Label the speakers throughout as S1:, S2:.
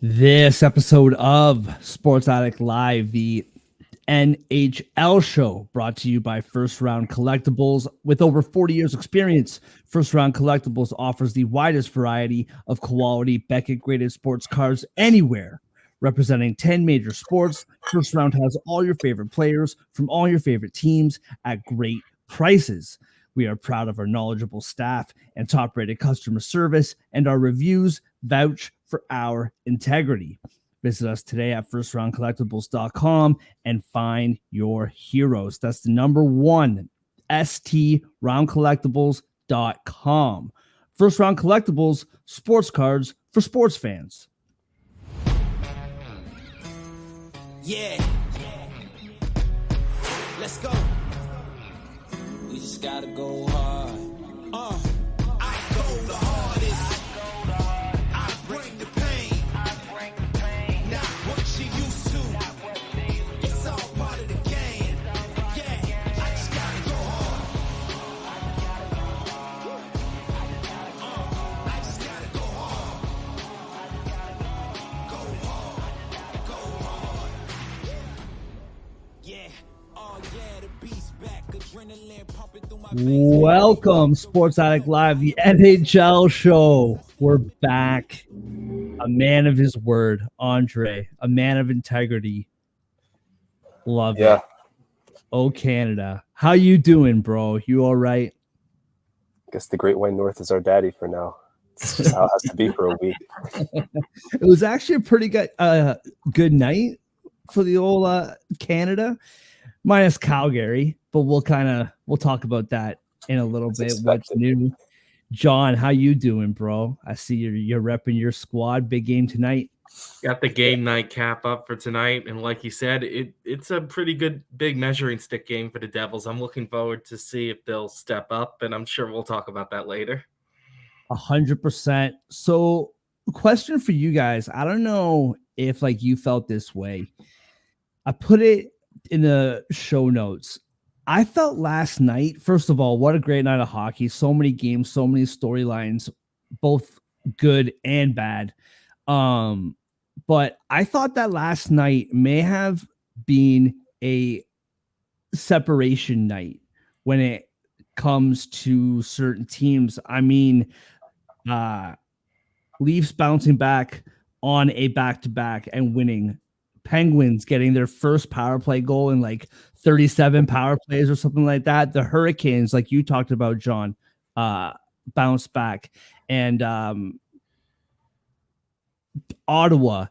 S1: This episode of Sports Addict Live, the NHL Show, brought to you by First Round Collectibles. With over 40 years experience, First Round Collectibles offers the widest variety of quality Beckett-graded sports cards anywhere. Representing 10 major sports, First Round has all your favorite players from all your favorite teams at great prices. We are proud of our knowledgeable staff and top-rated customer service, and our reviews vouch for our integrity. Visit us today at firstroundcollectibles.com and find your heroes. That's the number one, STRoundcollectibles.com. First Round Collectibles, sports cards for sports fans.
S2: Yeah. Let's go. We just gotta go hard. I go the hardest. I bring the pain. Not what you used to. It's all part of the game. Yeah, I just gotta go hard. I just gotta go hard. Go hard. Go hard. Yeah. Oh yeah, the beast back. Adrenaline pumping through my veins.
S1: Welcome, Sports Addict Live, the NHL Show. We're back. A man of his word, Andre, a man of integrity. Love it. Oh, Canada. How you doing, bro? You all right?
S3: Guess the Great White North is our daddy for now. It's just how it has to be for a week.
S1: It was actually a pretty good night for the old Canada, minus Calgary, but we'll talk about that in a little bit. What's new? John, how you doing, bro? I see you're repping your squad. Big game tonight.
S4: Got the game night cap up for tonight, and like you said, it's a pretty good big measuring stick game for the Devils. I'm looking forward to see if they'll step up, and I'm sure we'll talk about that later.
S1: 100%. So, question for you guys. I don't know if you felt this way. I put it in the show notes. I felt last night, first of all, what a great night of hockey. So many games, so many storylines, both good and bad. But I thought that last night may have been a separation night when it comes to certain teams. I mean, Leafs bouncing back on a back-to-back and winning. Penguins getting their first power play goal in 37 power plays or something like that. The Hurricanes, like you talked about, John, bounced back. And Ottawa,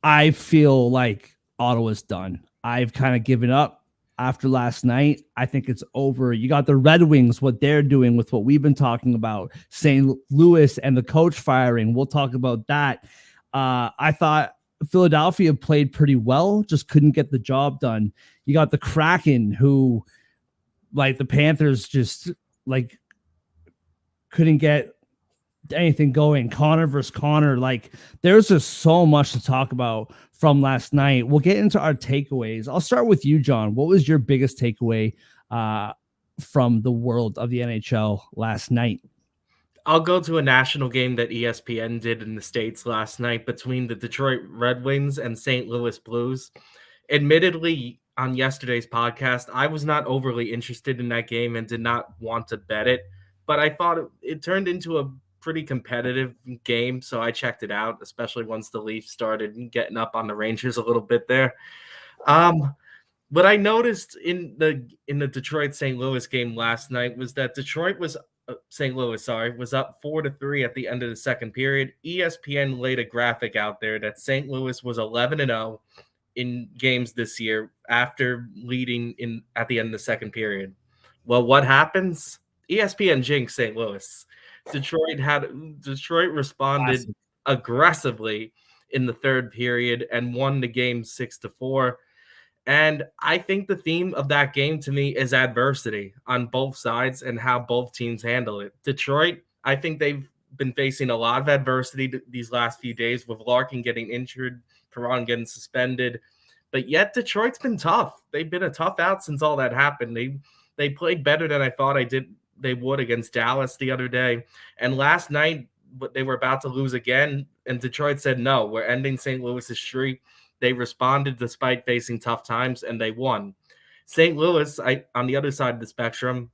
S1: I feel like Ottawa's done. I've kind of given up after last night. I think it's over. You got the Red Wings, what they're doing with what we've been talking about, St. Louis and the coach firing. We'll talk about that. I thought Philadelphia played pretty well, just couldn't get the job done. You got the Kraken, who, the Panthers, just couldn't get anything going. Connor versus Connor. There's just so much to talk about from last night. We'll get into our takeaways. I'll start with you, John. What was your biggest takeaway from the world of the NHL last night?
S4: I'll go to a national game that ESPN did in the States last night between the Detroit Red Wings and St. Louis Blues. Admittedly, on yesterday's podcast, I was not overly interested in that game and did not want to bet it, but I thought it turned into a pretty competitive game, so I checked it out, especially once the Leafs started getting up on the Rangers a little bit there. What I noticed in the Detroit St. Louis game last night was that St. Louis was up 4-3 at the end of the second period. ESPN laid a graphic out there that St. Louis was 11-0 in games this year after leading at the end of the second period. Well, what happens? ESPN jinxed St. Louis. Detroit responded aggressively in the third period and won the game 6-4. And I think the theme of that game to me is adversity on both sides and how both teams handle it. Detroit, I think they've been facing a lot of adversity these last few days, with Larkin getting injured, Perron getting suspended. But yet Detroit's been tough. They've been a tough out since all that happened. They played better than I thought they would against Dallas the other day. And last night, they were about to lose again, and Detroit said, no, we're ending St. Louis's streak. They responded despite facing tough times, and they won. St. Louis, on the other side of the spectrum,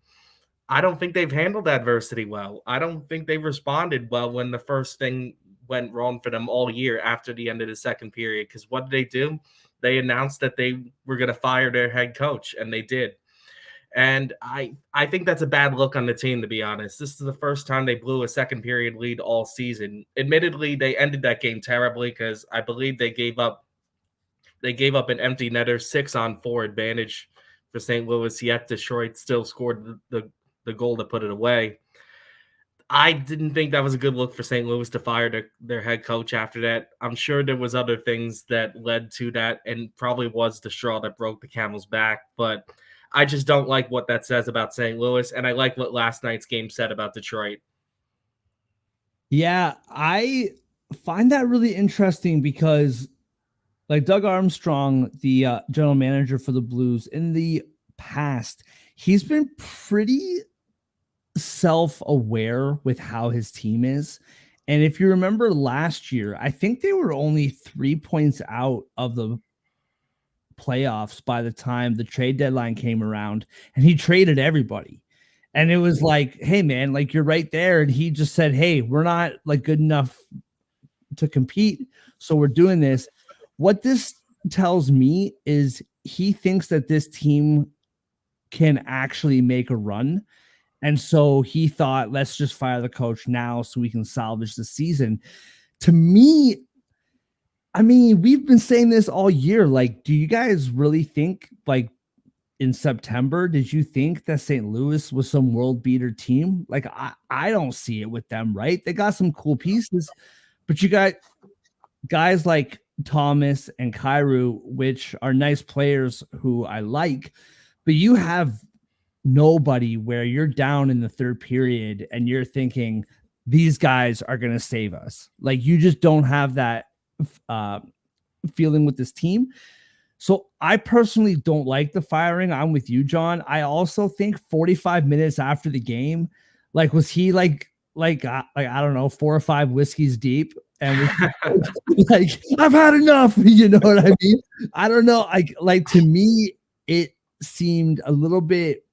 S4: I don't think they've handled adversity well. I don't think they responded well when the first thing went wrong for them all year after the end of the second period. Because what did they do? They announced that they were going to fire their head coach, and they did. And I think that's a bad look on the team, to be honest. This is the first time they blew a second period lead all season. Admittedly, they ended that game terribly because I believe they gave up an empty netter 6-on-4 advantage for St. Louis, yet Detroit still scored the goal to put it away. I didn't think that was a good look for St. Louis to fire their head coach after that. I'm sure there was other things that led to that, and probably was the straw that broke the camel's back, but I just don't like what that says about St. Louis, and I like what last night's game said about Detroit.
S1: Yeah, I find that really interesting because, like, Doug Armstrong, the general manager for the Blues, in the past, he's been pretty self-aware with how his team is. And if you remember last year, I think they were only 3 points out of the playoffs by the time the trade deadline came around, and he traded everybody. And it was like, hey man, like, you're right there. And he just said, hey, we're not like good enough to compete, so we're doing this. What this tells me is he thinks that this team can actually make a run. And so he thought, let's just fire the coach now so we can salvage the season. To me, I mean, we've been saying this all year. Like, do you guys really think, like, in September, did you think that St. Louis was some world beater team? Like, I don't see it with them, right? They got some cool pieces, but you got guys like Thomas and Kyrou, which are nice players who I like, but you have nobody where you're down in the third period and you're thinking these guys are going to save us. Like, you just don't have that feeling with this team. So I personally don't like the firing. I'm with you, John. I also think 45 minutes after the game, like, was he like I don't know, 4 or 5 whiskeys deep and was like, I've had enough. You know what I mean? I don't know. Like to me, it seemed a little bit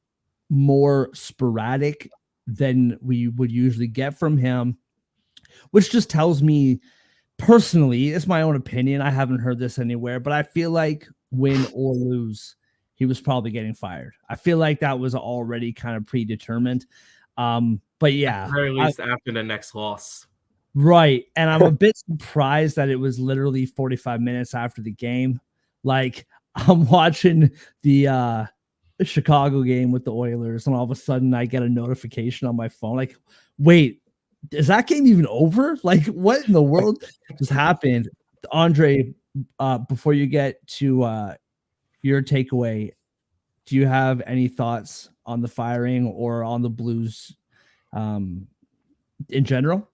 S1: more sporadic than we would usually get from him, which just tells me, personally, it's my own opinion, I haven't heard this anywhere, but I feel like win or lose, he was probably getting fired. I feel like that was already kind of predetermined. But yeah,
S4: at the very least after the next loss.
S1: Right. And I'm a bit surprised that it was literally 45 minutes after the game. Like, I'm watching the Chicago game with the Oilers, and all of a sudden I get a notification on my phone. Like, wait, is that game even over? Like, what in the world just happened? Andre, before you get to your takeaway, do you have any thoughts on the firing or on the Blues in general?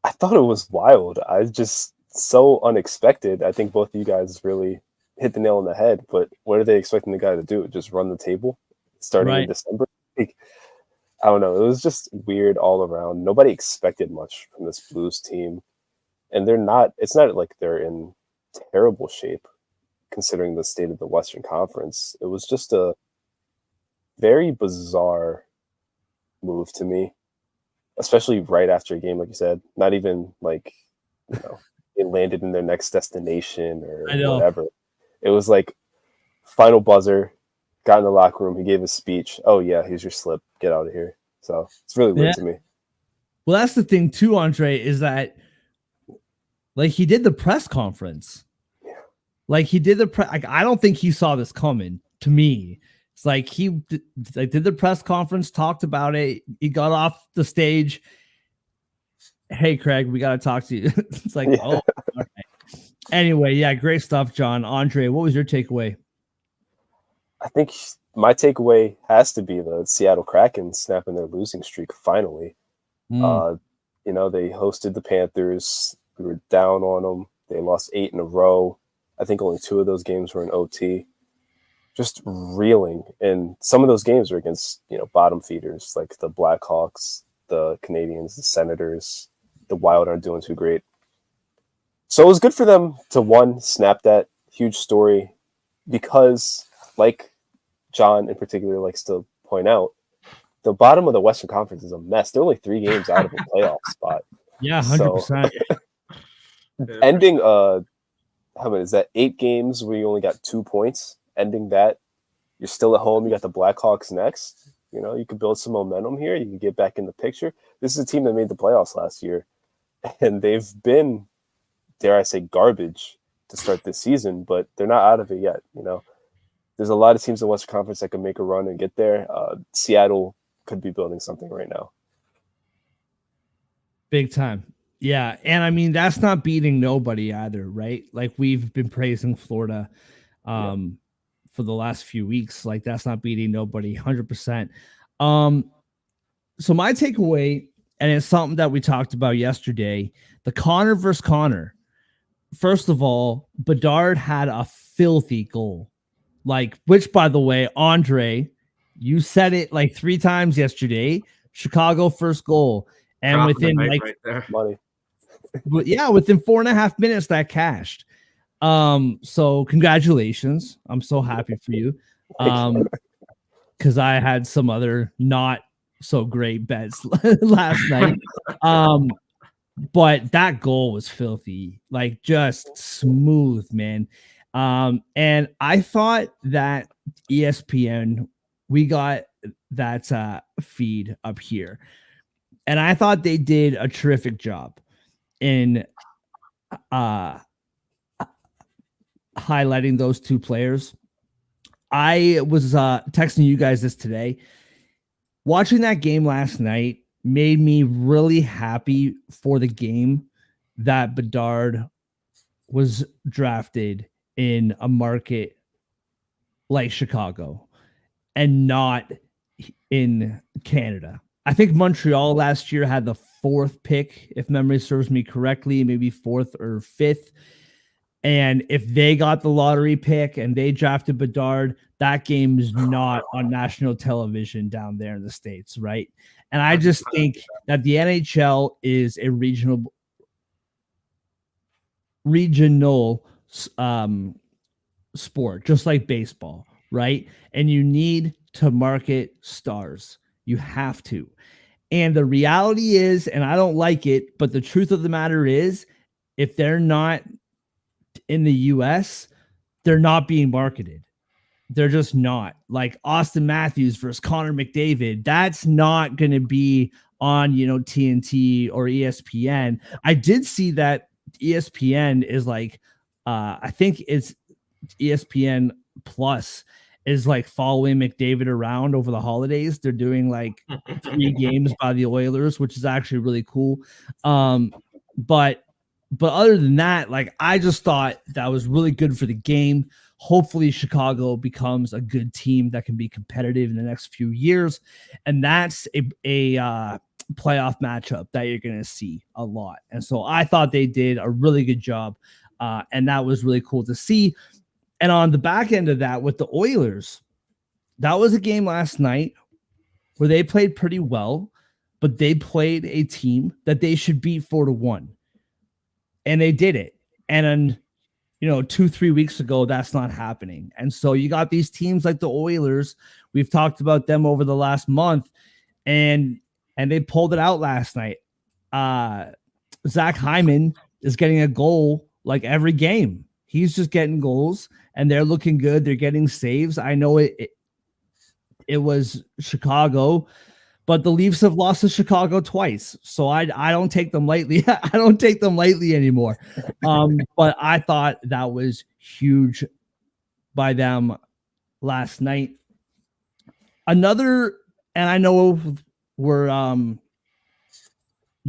S3: I thought it was wild. I just so unexpected. I think both of you guys really hit the nail on the head. But what are they expecting the guy to do? Just run the table starting in December? Like, I don't know. It was just weird all around. Nobody expected much from this Blues team. And it's not like they're in terrible shape considering the state of the Western Conference. It was just a very bizarre move to me, especially right after a game, like you said. Not even like, they landed in their next destination or whatever. It was like final buzzer, got in the locker room, he gave a speech. Oh yeah, here's your slip. Get out of here. So it's really weird to me.
S1: Well, that's the thing too, Andre, is that like he did the press conference. Yeah. Like he did I don't think he saw this coming, to me. It's like he did the press conference, talked about it. He got off the stage. Hey, Craig, we got to talk to you. It's like, oh, all right. Anyway, yeah, great stuff, John. Andre, what was your takeaway?
S3: I think my takeaway has to be the Seattle Kraken snapping their losing streak finally. They hosted the Panthers. We were down on them. They lost 8 in a row. I think only 2 of those games were in OT. Just reeling. And some of those games were against, bottom feeders like the Blackhawks. the Canadians, the Senators, the Wild aren't doing too great. So it was good for them to, one, snap that huge story because, like John in particular likes to point out, the bottom of the Western Conference is a mess. They're only 3 games out of a playoff spot.
S1: Yeah,
S3: So
S1: 100%.
S3: ending how many is that? 8 games where you only got 2 points. Ending that, you're still at home. You got the Blackhawks next. You know, you could build some momentum here. You can get back in the picture. This is a team that made the playoffs last year, and they've been, dare I say, garbage to start this season, but they're not out of it yet. You know, there's a lot of teams in the Western Conference that can make a run and get there. Seattle could be building something right now.
S1: Big time. Yeah. And I mean, that's not beating nobody either, right? Like we've been praising Florida for the last few weeks. Like that's not beating nobody 100%. So my takeaway, and it's something that we talked about yesterday, the Connor versus Connor. First of all, Bedard had a filthy goal. Like, which by the way, Andre, you said it like 3 times yesterday. Chicago first goal. And within like
S4: right there.
S3: Money.
S1: within 4.5 minutes that cashed. So congratulations. I'm so happy for you. Because I had some other not so great bets last night. But that goal was filthy, like just smooth, man. And I thought that ESPN, we got that feed up here, and I thought they did a terrific job in highlighting those 2 players. I was texting you guys this today. Watching that game last night made me really happy for the game that Bedard was drafted in a market like Chicago and not in Canada. I think Montreal last year had the 4th pick, if memory serves me correctly, maybe 4th or 5th. And if they got the lottery pick and they drafted Bedard, that game is not on national television down there in the States, right? And I just think that the NHL is a regional sport, just like baseball, right? And you need to market stars. You have to. And the reality is, and I don't like it, but the truth of the matter is, if they're not in the US, they're not being marketed. They're just not. Like Austin Matthews versus Connor McDavid, that's not going to be on, TNT or ESPN. I did see that ESPN is like, I think it's ESPN Plus is like following McDavid around over the holidays. They're doing like 3 games by the Oilers, which is actually really cool. But other than that, like I just thought that was really good for the game. Hopefully Chicago becomes a good team that can be competitive in the next few years. And that's a playoff matchup that you're going to see a lot. And so I thought they did a really good job. And that was really cool to see. And on the back end of that with the Oilers, that was a game last night where they played pretty well, but they played a team that they should beat 4-1. And they did it. And then, 2-3 weeks ago, that's not happening. And so you got these teams like the Oilers. We've talked about them over the last month, and they pulled it out last night. Zach Hyman is getting a goal like every game. He's just getting goals, and they're looking good. They're getting saves. I know it was Chicago, but the Leafs have lost to Chicago twice, so I don't take them lightly. I don't take them lightly anymore. But I thought that was huge by them last night. Another, and I know we're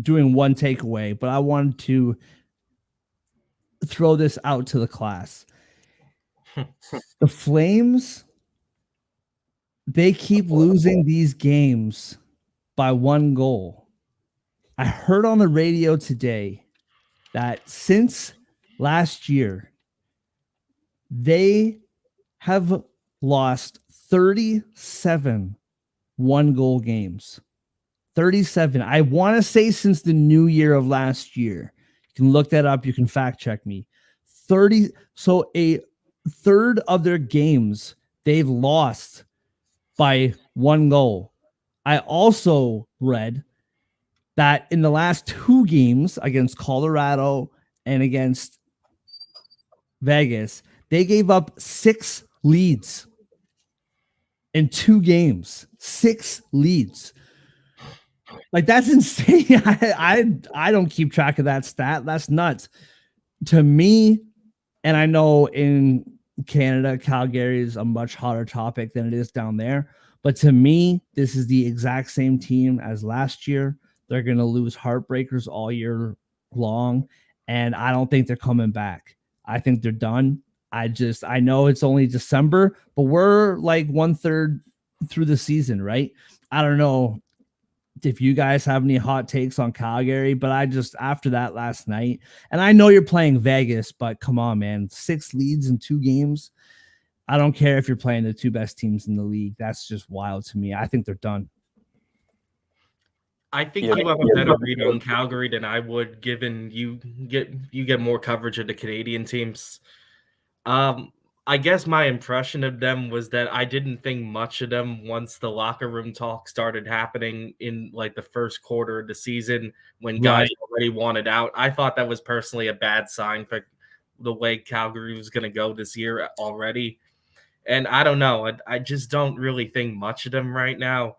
S1: doing one takeaway, but I wanted to throw this out to the class. The Flames, they keep losing these games by 1 goal. I heard on the radio today that since last year, they have lost 37 1-goal games. 37. I want to say since the new year of last year. You can look that up. You can fact check me. 30. So a third of their games they've lost by 1 goal. I also read that in the last 2 games against Colorado and against Vegas, they gave up 6 leads in 2 games. 6 leads. Like, that's insane. I don't keep track of that stat. That's nuts. To me, and I know in Canada, Calgary is a much hotter topic than it is down there. But to me, this is the exact same team as last year. They're going to lose heartbreakers all year long. And I don't think they're coming back. I think they're done. I know it's only December, but we're like 1/3 through the season, right? I don't know if you guys have any hot takes on Calgary, but after that last night, and I know you're playing Vegas, but come on, man, 6 leads in 2 games. I don't care if you're playing the 2 best teams in the league. That's just wild to me. I think they're done.
S4: I think you have a better read on Calgary than I would, given you get more coverage of the Canadian teams. I guess my impression of them was that I didn't think much of them once the locker room talk started happening in like the first quarter of the season when guys already wanted out. I thought that was personally a bad sign for the way Calgary was going to go this year already. And I don't know. I just don't really think much of them right now.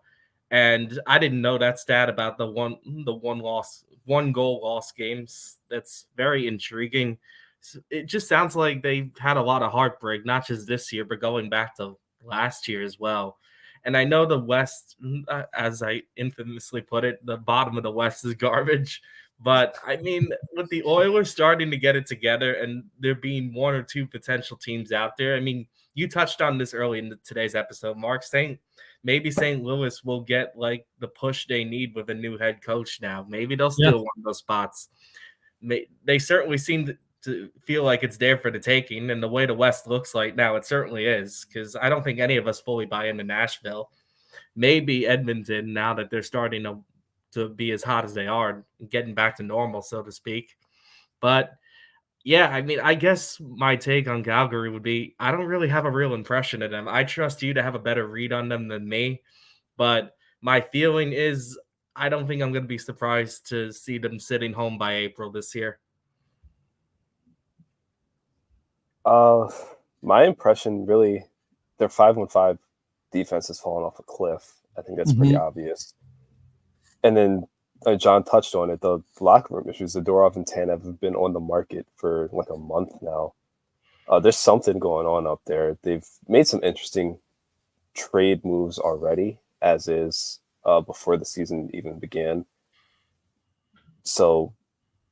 S4: And I didn't know that stat about the one goal loss games. That's very intriguing. It just sounds like they've had a lot of heartbreak, not just this year, but going back to last year as well. And I know the West, as I infamously put it, the bottom of the West is garbage. But I mean, with the Oilers starting to get it together and there being 1 or 2 potential teams out there, I mean, you touched on this early in today's episode, Mark, saying maybe St. Louis will get like the push they need with a new head coach now. Maybe they'll steal one of those spots. They certainly seem to feel like it's there for the taking, and the way the West looks like now, it certainly is, because I don't think any of us fully buy into Nashville. Maybe Edmonton, now that they're starting to be as hot as they are, getting back to normal, so to speak. But yeah, I mean, I guess my take on Calgary would be I don't really have a real impression of them. I trust you to have a better read on them than me, but my feeling is I don't think I'm going to be surprised to see them sitting home by April this year.
S3: My impression, really, their 5-on-5 defense has fallen off a cliff. I think that's pretty obvious. And then John touched on it. The locker room issues. Zadorov and Tanev have been on the market for like a month now. There's something going on up there. They've made some interesting trade moves already, as is before the season even began. So,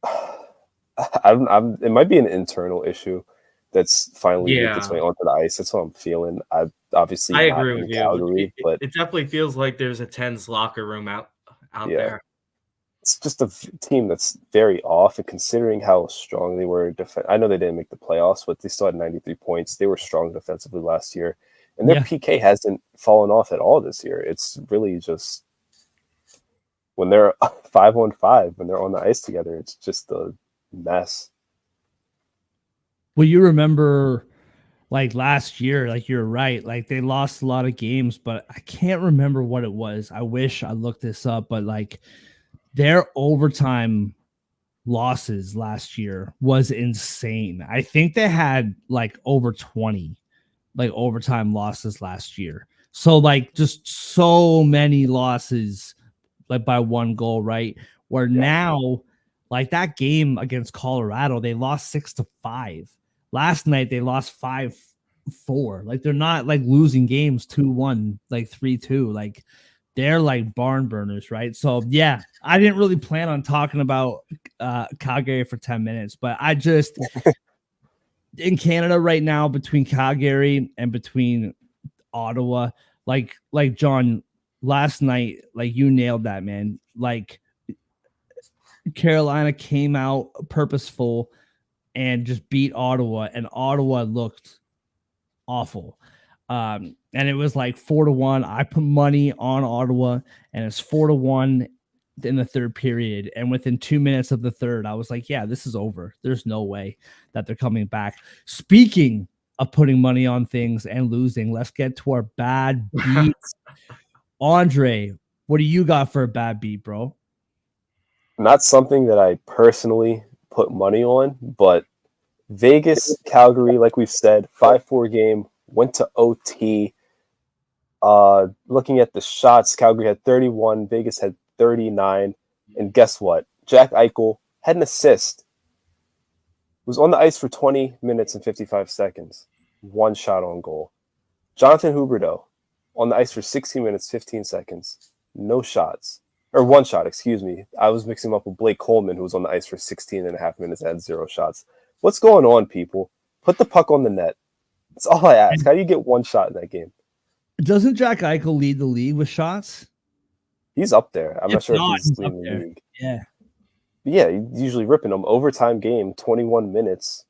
S3: it might be an internal issue that's finally made its way onto the ice. That's what I'm feeling. I agree with Calgary,
S4: you.
S3: But
S4: it definitely feels like there's a tense locker room out there.
S3: It's just a team that's very off, and considering how strong they were, I know they didn't make the playoffs, but they still had 93 points. They were strong defensively last year, and their PK hasn't fallen off at all this year. It's really just when they're 5-on-5, when they're on the ice together, it's just a mess.
S1: Well, you remember like last year, like you're right, like they lost a lot of games, but I can't remember what it was. I wish I looked this up, but like their overtime losses last year was insane. I think they had like over 20 like overtime losses last year. So like just so many losses like by 1 goal, right? Where now like that game against Colorado, they lost 6-5. Last night they lost 5-4. Like they're not like losing games 2-1, like 3-2. Like they're like barn burners, right? So yeah, I didn't really plan on talking about Calgary for 10 minutes, but I just in Canada right now, between Calgary and between Ottawa, like John, last night, like you nailed that, man. Like Carolina came out purposeful and just beat Ottawa, and Ottawa looked awful. And it was like 4-1. I put money on Ottawa, and it's 4-1. in the third period. And within 2 minutes of the third, I was like, yeah, this is over. There's no way that they're coming back. Speaking of putting money on things and losing, let's get to our bad beats. Andre, what do you got for a bad beat, bro?
S3: Not something that I personally put money on, but Vegas, Calgary, like we've said, 5-4 game, went to OT. Looking at the shots, Calgary had 31, Vegas had 39. And guess what? Jack Eichel had an assist. Was on the ice for 20 minutes and 55 seconds. 1 shot on goal. Jonathan Huberdeau on the ice for 16 minutes, 15 seconds. No shots. Or 1 shot, excuse me. I was mixing him up with Blake Coleman, who was on the ice for 16 and a half minutes and had 0 shots. What's going on, people? Put the puck on the net. That's all I ask. How do you get 1 shot in that game?
S1: Doesn't Jack Eichel lead the league with shots?
S3: He's up there. I'm not sure
S1: not,
S3: if he's
S1: he's
S3: leading
S1: up
S3: the
S1: there.
S3: league.
S1: Yeah.
S3: But yeah, he's usually ripping them. Overtime game, 21 minutes.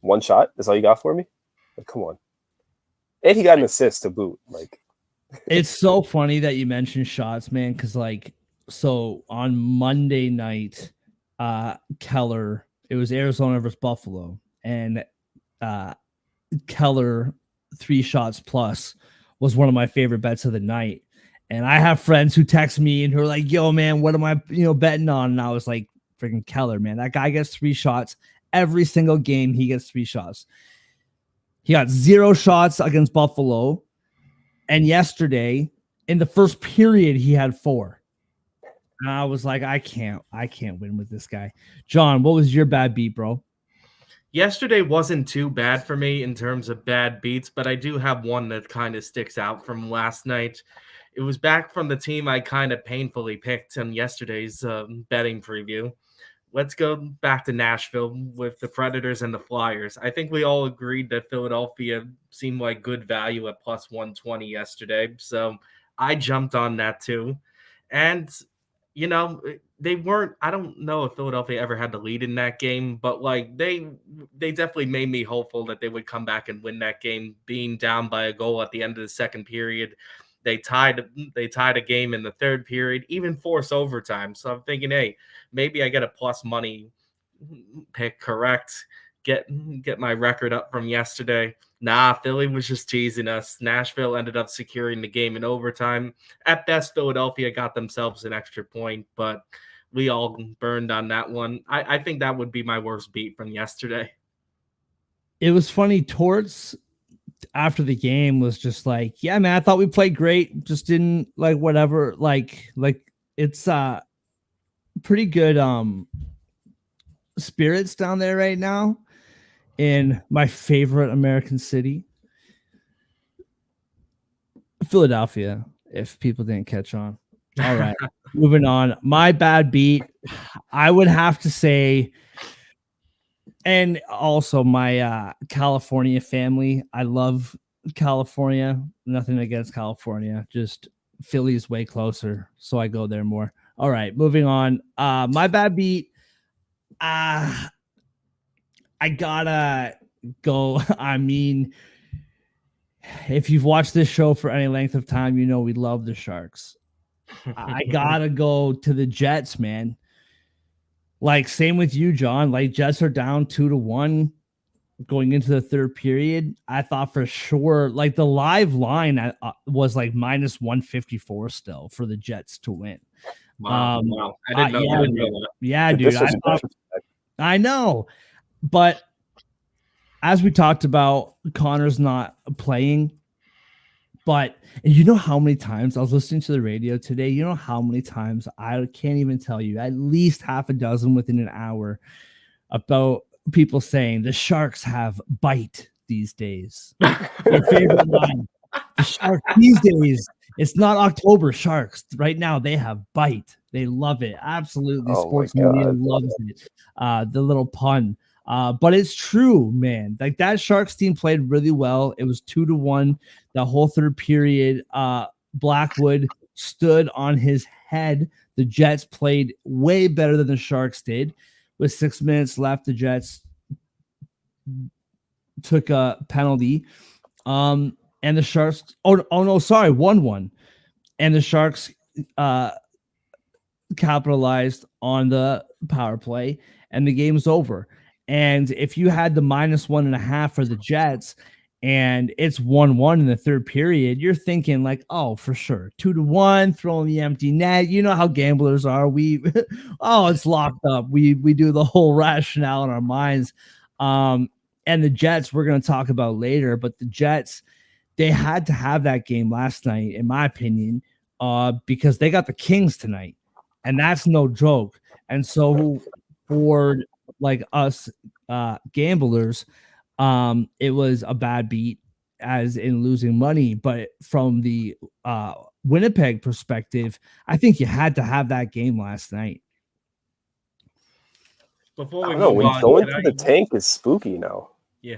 S3: 1 shot? That's all you got for me? Like, come on. And he got an assist to boot. Like,
S1: It's so funny that you mentioned shots, man, because like, so on Monday night, Keller, it was Arizona versus Buffalo, and Keller 3 shots plus was one of my favorite bets of the night. And I have friends who text me and who are like, yo, man, what am I, betting on? And I was like, freaking Keller, man, that guy gets 3 shots every single game. He gets 3 shots. He got 0 shots against Buffalo. And yesterday in the first period, he had 4. And I was like, I can't win with this guy. John, what was your bad beat, bro?
S4: Yesterday wasn't too bad for me in terms of bad beats, but I do have one that kind of sticks out from last night. It was back from the team I kind of painfully picked in yesterday's betting preview. Let's go back to Nashville with the Predators and the Flyers. I think we all agreed that Philadelphia seemed like good value at plus 120 yesterday. So I jumped on that too. And, they weren't, I don't know if Philadelphia ever had the lead in that game, but like they definitely made me hopeful that they would come back and win that game, being down by a goal at the end of the second period. They tied a game in the third period, even forced overtime. So I'm thinking, hey, maybe I get a plus money pick correct, get my record up from yesterday. Nah, Philly was just teasing us. Nashville ended up securing the game in overtime. At best, Philadelphia got themselves an extra point, but we all burned on that one. I think that would be my worst beat from yesterday.
S1: It was funny. Torts after the game was just like, yeah, man, I thought we played great. Just didn't like whatever. Like it's pretty good spirits down there right now in my favorite American city, Philadelphia, if people didn't catch on. All right. Moving on. My bad beat, I would have to say, and also my California family. I love California. Nothing against California. Just Philly's way closer, so I go there more. All right, moving on. My bad beat. I gotta go. I mean, if you've watched this show for any length of time, you know we love the Sharks. I gotta go to the Jets, man. Like, same with you, John. Like, Jets are down 2-1 going into the third period. I thought for sure, like, the live line was like minus 154 still for the Jets to win.
S4: Wow. I didn't know that.
S1: Yeah, dude. I know. But as we talked about, Connor's not playing. But you know how many times I was listening to the radio today? You know how many times I can't even tell you, at least half a dozen within an hour, about people saying the Sharks have bite these days. Your favorite line. The Sharks these days. It's not October Sharks. Right now, they have bite. They love it. Absolutely.
S3: Oh
S1: Sports media loves it. The little pun. But it's true, man. Like, that Sharks team played really well. It was 2-1 the whole third period. Blackwood stood on his head. The Jets played way better than the Sharks did. With 6 minutes left, the Jets took a penalty. And the Sharks, 1-1. And the Sharks capitalized on the power play, and the game's over. And if you had the -1.5 for the Jets and it's 1-1 in the third period, you're thinking like, oh, for sure, 2-1, throwing the empty net. You know how gamblers are. We, oh, it's locked up. We do the whole rationale in our minds. And the Jets, we're going to talk about later, but the Jets, they had to have that game last night, in my opinion, because they got the Kings tonight, and that's no joke. And so for like us gamblers, it was a bad beat, as in losing money. But from the Winnipeg perspective, I think you had to have that game last night.
S4: Before
S3: I
S4: we
S3: don't know.
S4: move
S3: When
S4: on,
S3: going
S4: can
S3: to
S4: I?
S3: the tank is spooky now.
S4: Yeah.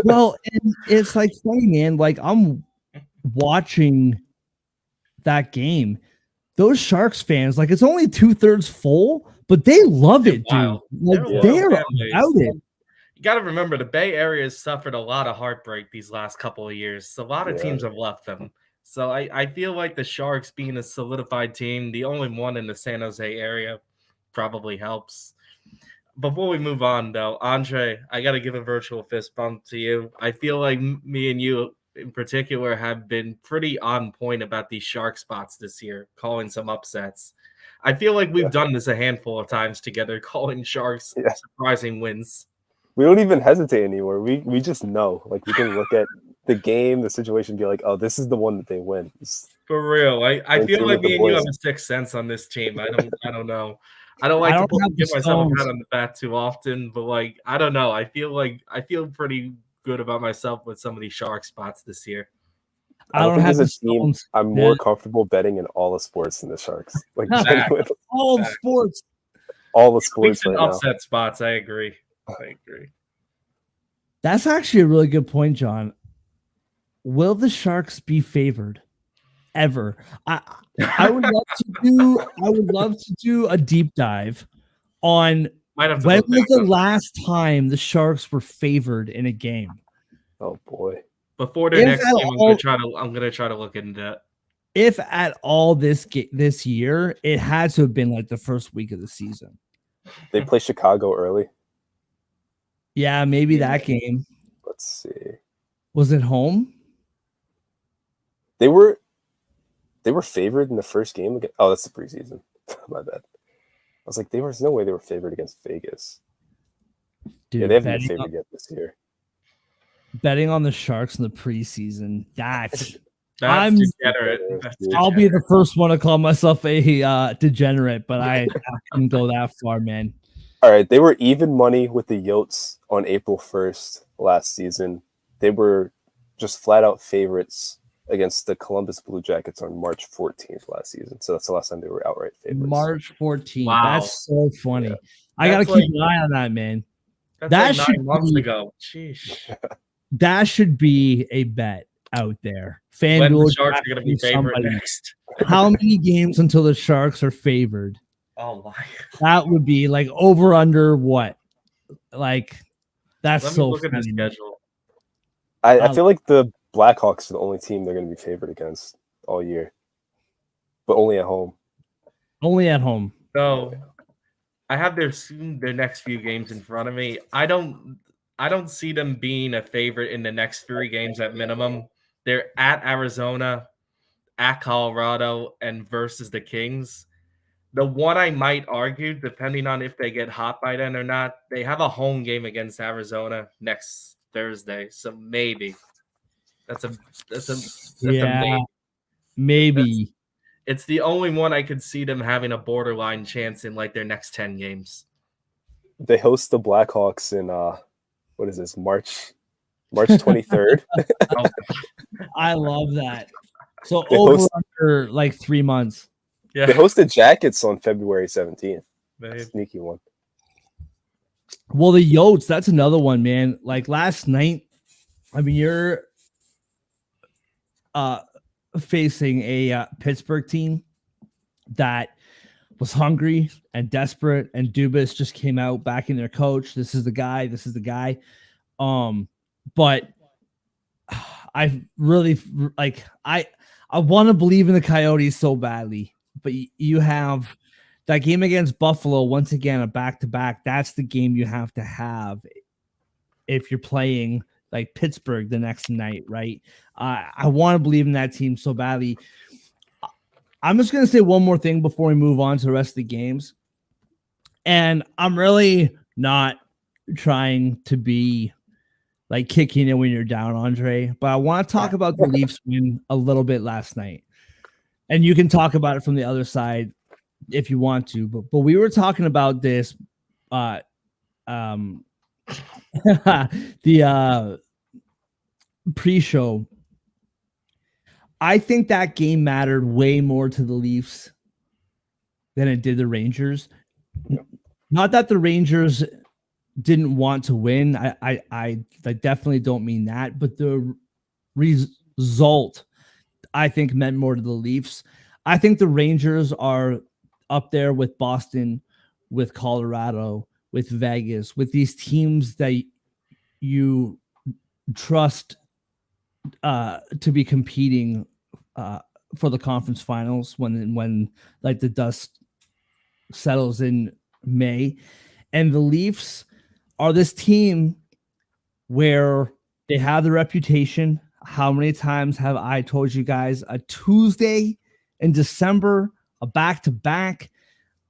S1: Well, and it's like funny, man. Like I'm watching that game. Those Sharks fans, like it's only 2/3 full, but they love
S4: They're
S1: it, dude.
S4: wild.
S1: Like
S4: They're a wild
S1: they're
S4: fan base.
S1: about it.
S4: You got to remember, the Bay Area has suffered a lot of heartbreak these last couple of years. A lot of
S3: Yeah.
S4: teams have left them. So I feel like the Sharks being a solidified team, the only one in the San Jose area, probably helps. Before we move on, though, Andre, I got to give a virtual fist bump to you. I feel like me and you in particular have been pretty on point about these Shark spots this year, calling some upsets. I feel like we've done this a handful of times together, calling Sharks
S3: Yeah.
S4: surprising wins.
S3: We don't even hesitate anymore. We just know. Like we can look at the game, the situation, be like, oh, this is the one that they win.
S4: For real, I
S3: Same
S4: feel
S3: thing
S4: like
S3: with the
S4: me and you have
S3: boys.
S4: a sixth sense on this team. I don't know. I don't like
S1: I
S4: to
S1: don't have
S4: give
S1: the
S4: myself a pat
S1: stones.
S4: on the back too often, but like I don't know. I feel pretty good about myself with some of these Shark spots this year.
S1: I
S3: don't
S1: don't
S3: think
S1: have
S3: as
S1: the
S3: a team,
S1: stones.
S3: I'm more comfortable betting in all the sports than the Sharks. Like genuinely,
S1: All the
S4: Facts.
S1: sports.
S3: all the
S4: Weeks
S3: sports
S4: and
S3: right now.
S4: upset spots. I agree. I agree.
S1: That's actually a really good point, John. Will the Sharks be favored ever? I would love to do a deep dive on
S4: Might have to
S1: when
S4: look
S1: was
S4: that
S1: the
S4: up.
S1: last time the Sharks were favored in a game.
S3: Oh boy.
S4: Before their
S1: If
S4: next
S1: at
S4: game,
S1: all-
S4: I'm gonna try to look into that.
S1: If at all this year, it had to have been like the first week of the season.
S3: They play Chicago early.
S1: Yeah, maybe that game.
S3: Let's see.
S1: Was it home?
S3: They were favored in the first game again. Oh, that's the preseason. My bad. I was like, there's no way they were favored against Vegas.
S1: Dude,
S3: Yeah, they haven't been favored yet this year.
S1: betting on the Sharks in the preseason. That's
S4: That's
S1: I'm-
S4: degenerate. That's
S1: I'll be
S4: degenerate.
S1: the first one to call myself a degenerate, but I couldn't go that far, man.
S3: All right, they were even money with the Yotes on April 1st last season. They were just flat out favorites against the Columbus Blue Jackets on March 14th last season. So that's the last time they were outright favorites.
S1: March 14th.
S4: Wow.
S1: That's so funny.
S3: Yeah.
S1: I gotta
S4: That's
S1: keep an eye on that, man.
S4: That's
S1: That
S4: like
S1: should
S4: 9 months
S1: be-
S4: ago. Sheesh.
S1: That should be a bet out there.
S4: When
S1: FanDuel
S4: the Sharks are going to be favored
S1: somebody.
S4: next.
S1: How many games until the Sharks are favored?
S4: Oh my!
S1: That would be like over under what? Like that's
S4: Let me
S1: so
S4: look at the
S1: funny.
S4: schedule.
S3: I feel like the Blackhawks are the only team they're going to be favored against all year, but only at home.
S1: Only at home.
S4: So I have their next few games in front of me. I don't see them being a favorite in the next 3 games at minimum. They're at Arizona, at Colorado, and versus the Kings. The one I might argue, depending on if they get hot by then or not, they have a home game against Arizona next Thursday. So maybe that's a
S1: Yeah,
S4: maybe.
S1: maybe.
S4: It's the only one I could see them having a borderline chance in like their next 10 games.
S3: They host the Blackhawks in what is this, March 23rd.
S4: Oh,
S1: I love that. So
S3: They
S1: over
S3: host-
S1: under like 3 months.
S4: yeah.
S3: They host the Jackets on February 17th.
S4: Maybe.
S3: Sneaky one.
S1: Well, the Yotes, that's another one, man. Like last night, I mean, you're facing a Pittsburgh team that was hungry and desperate, and Dubas just came out backing their coach. This is the guy. This is the guy. But I really like I want to believe in the Coyotes so badly, but you have that game against Buffalo, once again, a back-to-back, that's the game you have to have if you're playing like Pittsburgh the next night, right? I want to believe in that team so badly. I'm just going to say one more thing before we move on to the rest of the games. And I'm really not trying to be like kicking it when you're down, Andre, but I want to talk about the Leafs win a little bit last night. And you can talk about it from the other side if you want to, but we were talking about this the pre-show. I think that game mattered way more to the Leafs than it did the Rangers. Not that the Rangers didn't want to win. I definitely don't mean that, but the result I think meant more to the Leafs. I think the Rangers are up there with Boston, with Colorado, with Vegas, with these teams that you trust to be competing for the conference finals when like the dust settles in May. And the Leafs are this team where they have the reputation. How many times have I told you guys a Tuesday in December, a back-to-back?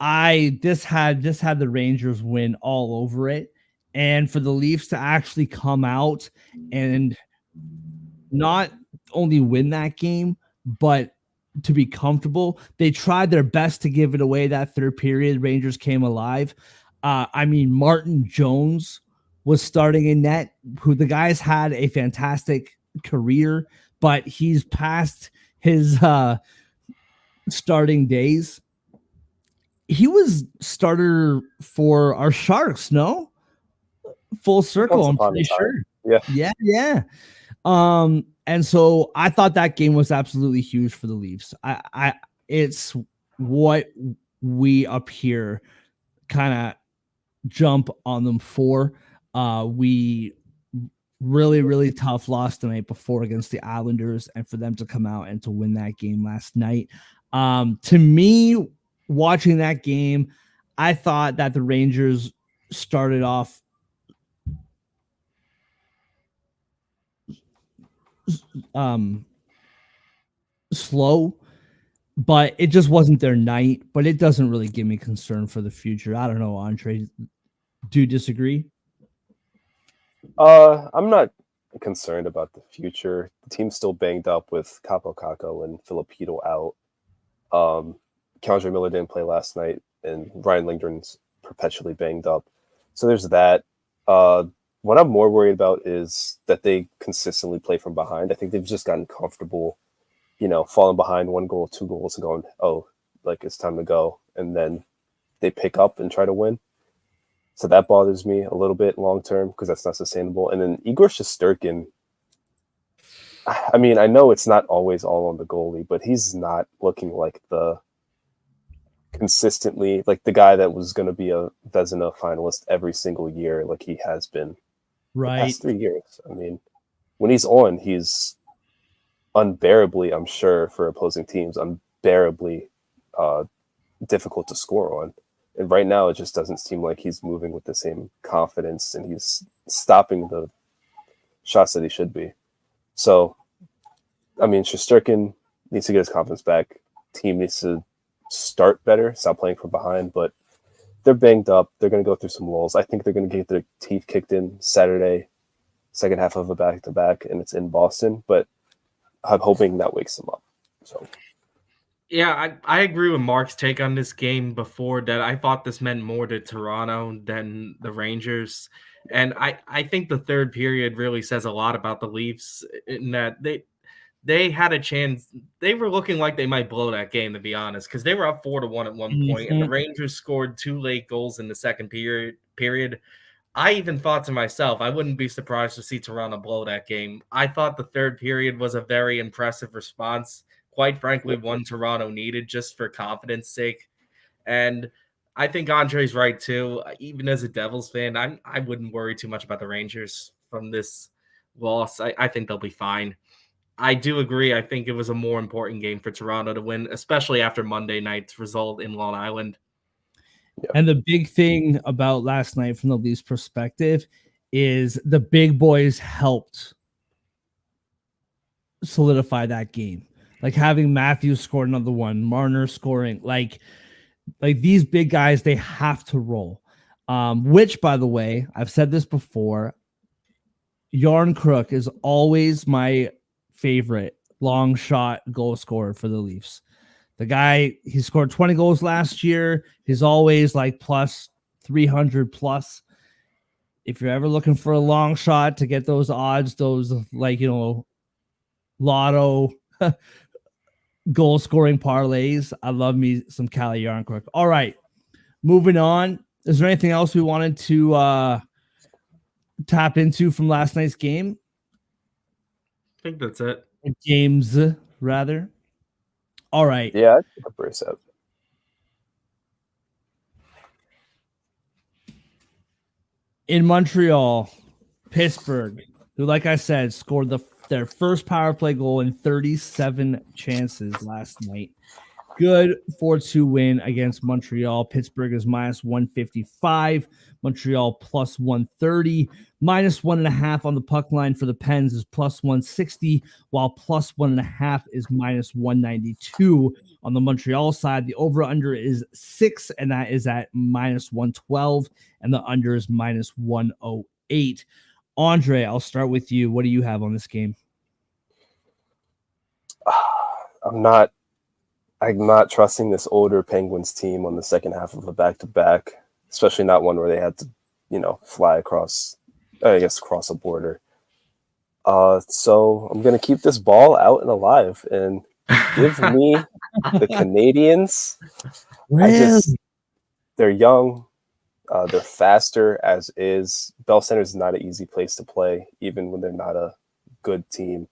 S1: This had the Rangers win all over it. And for the Leafs to actually come out and not only win that game, but to be comfortable. They tried their best to give it away that third period. Rangers came alive. I mean, Martin Jones was starting in net, who the guy's had a fantastic career, but he's past his starting days. He was starter for our Sharks, no? Full circle, I'm pretty sure. Yeah. And so I thought that game was absolutely huge for the Leafs. It's what we up here kind of jump on them for. We really tough loss the night before against the Islanders, and for them to come out and to win that game last night. To me, watching that game, I thought that the Rangers started off slow, but it just wasn't their night. But it doesn't really give me concern for the future. I don't know, Andre. Do you disagree?
S3: I'm not concerned about the future. The team's still banged up with Capo Caco and Filipino out. K'Andre Miller didn't play last night, and Ryan Lindgren's perpetually banged up. So there's that. What I'm more worried about is that they consistently play from behind. I think they've just gotten comfortable, falling behind 1 goal, 2 goals, and going, oh, like it's time to go. And then they pick up and try to win. So that bothers me a little bit long term because that's not sustainable. And then Igor Shesterkin, I mean, I know it's not always all on the goalie, but he's not looking like the consistently, like the guy that was going to be a Vezina finalist every single year, like he has been the past 3 years. I mean, when he's on, he's unbearably, I'm sure, for opposing teams, unbearably difficult to score on. And right now, it just doesn't seem like he's moving with the same confidence, and he's stopping the shots that he should be. So, I mean, Shesterkin needs to get his confidence back. Team needs to start better, stop playing from behind. But they're banged up. They're going to go through some lulls. I think they're going to get their teeth kicked in Saturday, second half of a back-to-back, and it's in Boston. But I'm hoping that wakes them up. So.
S4: Yeah, I agree with Mark's take on this game before, that I thought this meant more to Toronto than the Rangers. And I think the third period really says a lot about the Leafs in that they had a chance. They were looking like they might blow that game, to be honest, because they were up 4-1 at one point, and the Rangers scored 2 late goals in the second period. I even thought to myself, I wouldn't be surprised to see Toronto blow that game. I thought the third period was a very impressive response. Quite frankly, one Toronto needed just for confidence sake. And I think Andre's right too. Even as a Devils fan, I wouldn't worry too much about the Rangers from this loss. I think they'll be fine. I do agree. I think it was a more important game for Toronto to win, especially after Monday night's result in Long Island.
S1: And the big thing about last night from the Leafs perspective is the big boys helped solidify that game. Like having Matthews score another one, Marner scoring, like these big guys, they have to roll. Which, by the way, I've said this before, Yarn Crook is always my favorite long shot goal scorer for the Leafs. The guy, he scored 20 goals last year. He's always like plus 300 plus. If you're ever looking for a long shot to get those odds, those like, lotto goal scoring parlays, I love me some Calle Yarncrook. All right, moving on. Is there anything else we wanted to tap into from last night's game?
S4: I think that's it.
S1: Games, rather. All right.
S3: Yeah, I think a brace up.
S1: In Montreal, Pittsburgh, who, like I said, scored their first power play goal in 37 chances last night. Good 4-2 win against Montreal. Pittsburgh is minus 155. Montreal plus 130. Minus 1.5 on the puck line for the Pens is plus 160, while plus 1.5 is minus 192 on the Montreal side. The over-under is 6, and that is at minus 112, and the under is minus 108. Andre, I'll start with you. What do you have on this game?
S3: I'm not trusting this older Penguins team on the second half of a back-to-back, especially not one where they had to, fly across a border. So I'm going to keep this ball out and alive and give me the Canadians. They're young. They're faster as is. Bell Center is not an easy place to play, even when they're not a good team.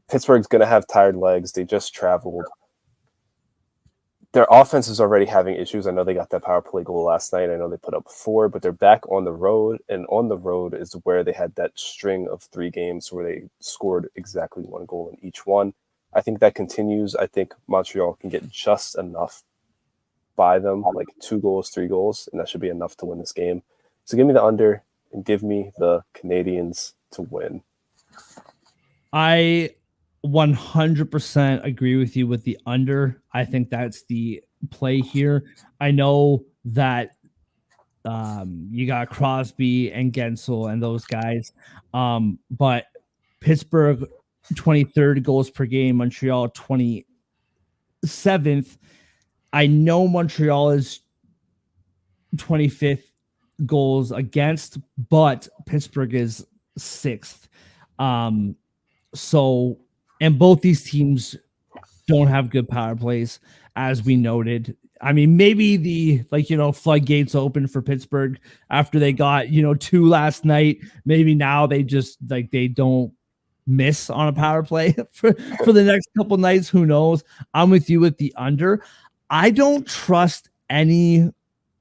S3: Pittsburgh's going to have tired legs. They just traveled. Their offense is already having issues. I know they got that power play goal last night. I know they put up 4, but they're back on the road. And on the road is where they had that string of 3 games where they scored exactly 1 goal in each one. I think that continues. I think Montreal can get just enough by them, like 2 goals, 3 goals, and that should be enough to win this game. So give me the under and give me the Canadians to win.
S1: I 100% agree with you with the under. I think that's the play here. I know that you got Crosby and Gensel and those guys, but Pittsburgh 23rd goals per game, Montreal 27th. I know Montreal is 25th goals against, but Pittsburgh is 6th. And both these teams don't have good power plays, as we noted. I mean, maybe the floodgates open for Pittsburgh after they got 2 last night. Maybe now they just they don't miss on a power play for the next couple nights. Who knows? I'm with you with the under. I don't trust any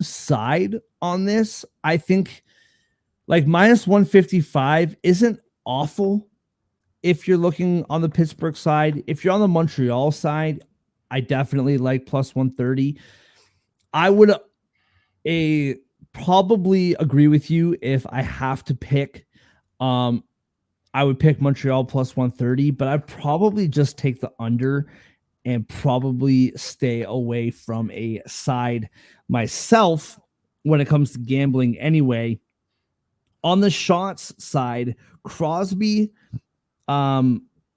S1: side on this. I think minus 155 isn't awful. If you're looking on the Pittsburgh side, if you're on the Montreal side, I definitely like plus 130. I would probably agree with you if I have to pick. I would pick Montreal plus 130, but I'd probably just take the under and probably stay away from a side myself when it comes to gambling anyway. On the shots side, Crosby,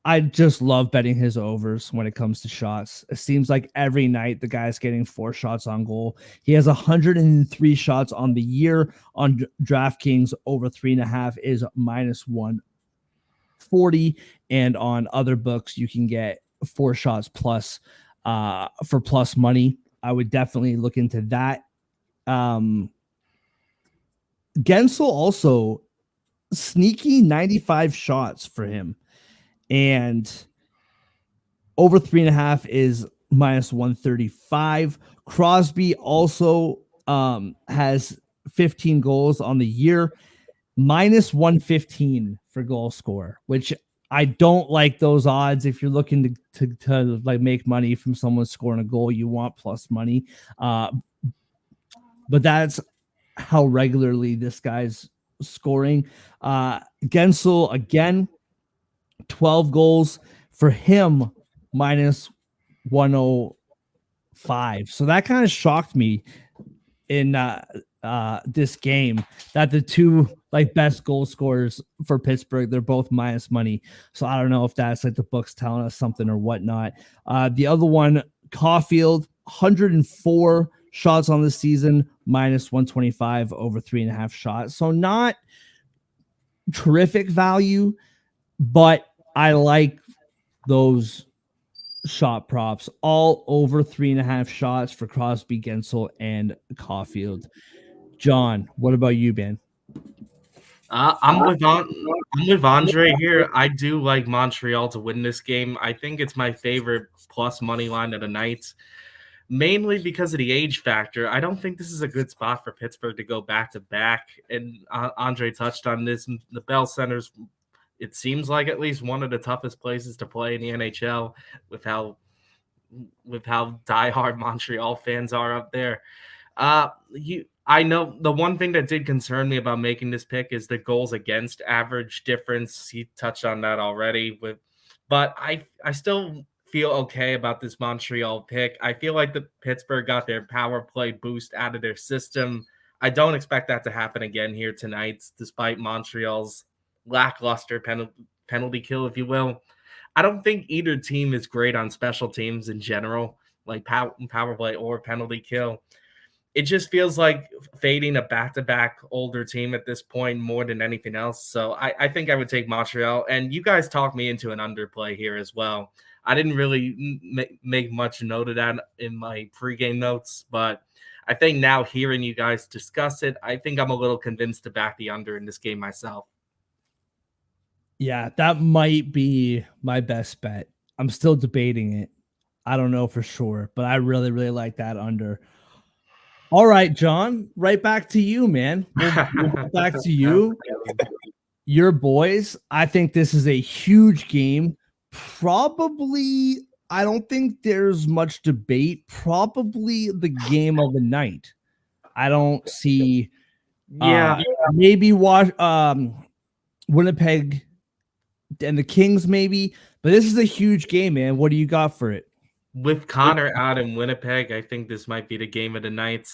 S1: I just love betting his overs when it comes to shots. It seems like every night the guy's getting 4 shots on goal. He has 103 shots on the year. On DraftKings, over 3.5 is minus 140. And on other books, you can get 4 shots plus for plus money. I would definitely look into that. Gensel also sneaky 95 shots for him. And over 3.5 is minus 135. Crosby also has 15 goals on the year, minus 115 for goal score, which I don't like those odds. If you're looking to make money from someone scoring a goal, you want plus money. but that's how regularly this guy's scoring. Gensel again, 12 goals for him, minus 105. So that kind of shocked me in this game, that the two like best goal scorers for Pittsburgh, they're both minus money. So I don't know if that's like the books telling us something or whatnot. The other one, Caulfield, 104 shots on the season, minus 125 over 3.5 shots. So not terrific value, but I like those shot props all over 3.5 shots for Crosby, Gensel, and Caulfield. John, what about you, Ben?
S4: I'm with Andre here. I do like Montreal to win this game. I think it's my favorite plus money line of the night, mainly because of the age factor. I don't think this is a good spot for Pittsburgh to go back to back. And Andre touched on this. The Bell Center's, it seems like at least one of the toughest places to play in the NHL with how diehard Montreal fans are up there. I know the one thing that did concern me about making this pick is the goals against average difference. He touched on that already but I still feel okay about this Montreal pick. I feel like the Pittsburgh got their power play boost out of their system. I don't expect that to happen again here tonight, despite Montreal's lackluster penalty kill, if you will. I don't think either team is great on special teams in general, like power play or penalty kill. It just feels like fading a back-to-back older team at this point more than anything else. So I think I would take Montreal. And you guys talked me into an underplay here as well. I didn't really make much note of that in my pregame notes, but I think now hearing you guys discuss it, I think I'm a little convinced to back the under in this game myself.
S1: Yeah, that might be my best bet. I'm still debating it. I don't know for sure, but I really, really like that under. All right, John, right back to you, man. We'll back to you. Your boys. I think this is a huge game. Probably, I don't think there's much debate. Probably the game of the night. I don't see. Maybe Winnipeg and the Kings, maybe. But this is a huge game, man. What do you got for it?
S4: With Connor out in Winnipeg, I think this might be the game of the night.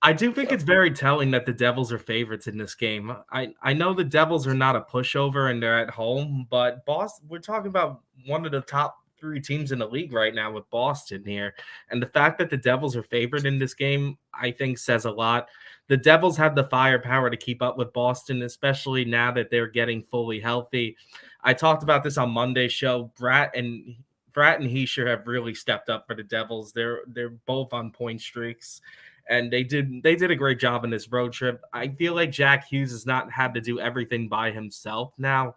S4: I do think it's very telling that the Devils are favorites in this game. I know the Devils are not a pushover and they're at home, but Boston, we're talking about one of the top 3 teams in the league right now with Boston here. And the fact that the Devils are favored in this game, I think says a lot. The Devils have the firepower to keep up with Boston, especially now that they're getting fully healthy. I talked about this on Monday's show. Bratt and Heischer have really stepped up for the Devils. They're both on point streaks, and they did a great job in this road trip. I feel like Jack Hughes has not had to do everything by himself now.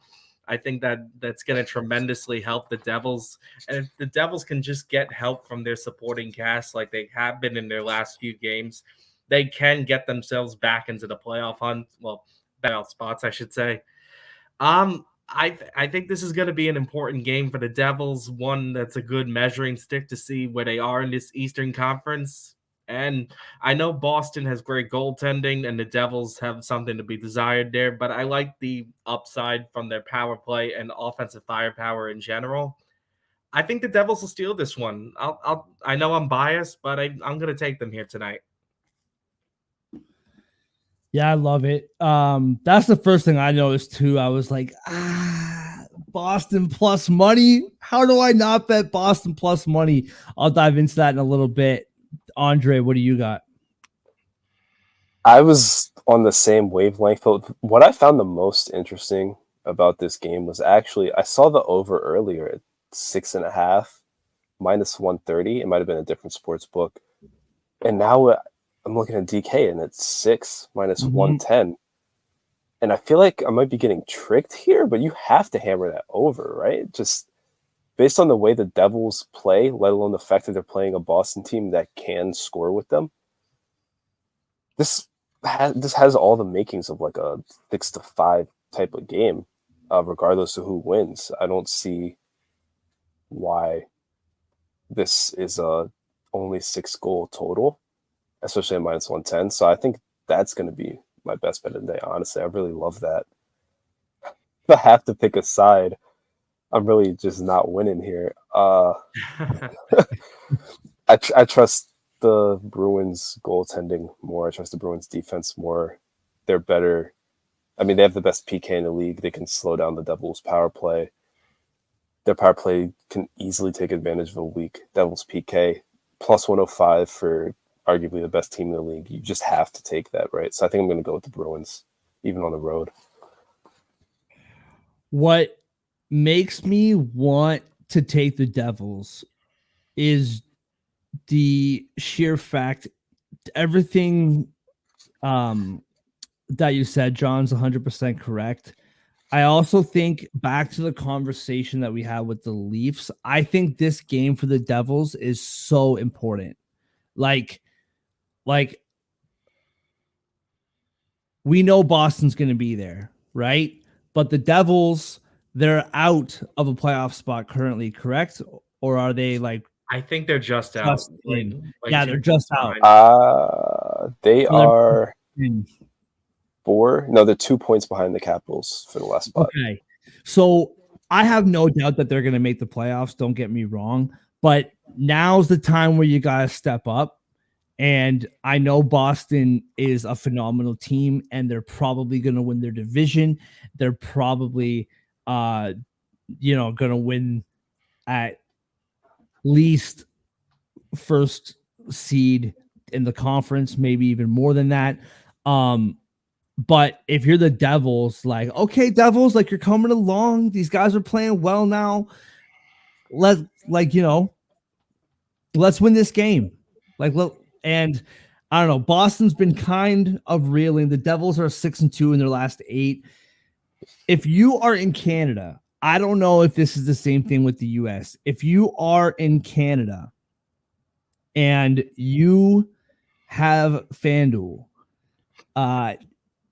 S4: I think that's going to tremendously help the Devils. And if the Devils can just get help from their supporting cast like they have been in their last few games, they can get themselves back into the playoff hunt. Well, playoff spots, I should say. I think this is going to be an important game for the Devils, one that's a good measuring stick to see where they are in this Eastern Conference. And I know Boston has great goaltending and the Devils have something to be desired there, but I like the upside from their power play and offensive firepower in general. I think the Devils will steal this one. I know I'm biased, but I'm going to take them here tonight.
S1: Yeah, I love it. That's the first thing I noticed too. I was like, Boston plus money. How do I not bet Boston plus money? I'll dive into that in a little bit. Andre, what do you got?
S3: I was on the same wavelength. What I found the most interesting about this game was actually I saw the over earlier at 6.5 minus 130. It might have been a different sports book, and now I'm looking at DK and it's 6 minus 110. And I feel like I might be getting tricked here, but you have to hammer that over, right? Just based on the way the Devils play, let alone the fact that they're playing a Boston team that can score with them. This has all the makings of like a 6-5 type of game, regardless of who wins. I don't see why this is a only 6 goal total. especially at minus 110. So I think that's going to be my best bet of the day. Honestly, I really love that. If I have to pick a side, I'm really just not winning here. I trust the Bruins goaltending more. I trust the Bruins defense more. They're better. I mean, they have the best PK in the league. They can slow down the Devils' power play. Their power play can easily take advantage of a weak Devils PK. Plus 105 for arguably the best team in the league. You just have to take that, right? So I think I'm going to go with the Bruins, even on the road.
S1: What makes me want to take the Devils is the sheer fact everything that you said, John's 100% correct. I also think back to the conversation that we had with the Leafs. I think this game for the Devils is so important. Like we know Boston's going to be there, right? But the Devils, they're out of a playoff spot currently, correct? Or are they like
S4: I think they're just out.
S1: just in?
S4: Like
S1: Yeah,
S4: 2
S1: they're just
S4: points
S1: out.
S4: behind.
S3: They
S1: So they're
S3: are
S1: in.
S3: they're 2 points behind the Capitals for the last spot.
S1: Okay. So I have no doubt that they're going to make the playoffs. Don't get me wrong. But now's the time where you got to step up. And I know Boston is a phenomenal team, and they're probably going to win their division. They're probably, going to win at least first seed in the conference, maybe even more than that. But if you're the Devils, like, okay, Devils, like you're coming along. These guys are playing well now. Let's win this game. And I don't know. Boston's been kind of reeling. The Devils are 6-2 in their last 8. If you are in Canada, I don't know if this is the same thing with the US. If you are in Canada and you have FanDuel,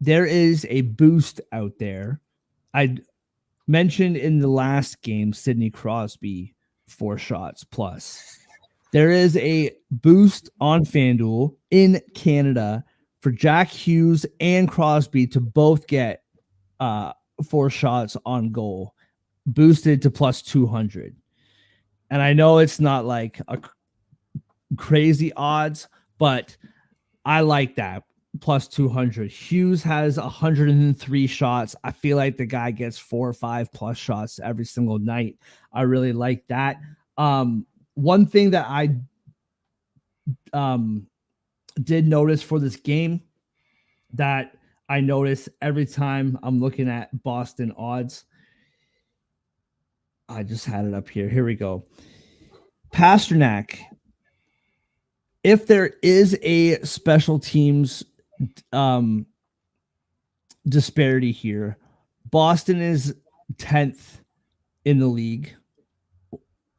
S1: there is a boost out there. I mentioned in the last game, Sidney Crosby, 4 shots plus. There is a boost on FanDuel in Canada for Jack Hughes and Crosby to both get 4 shots on goal, boosted to plus 200. And I know it's not like a crazy odds, but I like that. Plus 200. Hughes has 103 shots. I feel like the guy gets 4 or 5 plus shots every single night. I really like that. One thing that I did notice for this game that I notice every time I'm looking at Boston odds. I just had it up here. Here we go. Pasternak. If there is a special teams disparity here, Boston is 10th in the league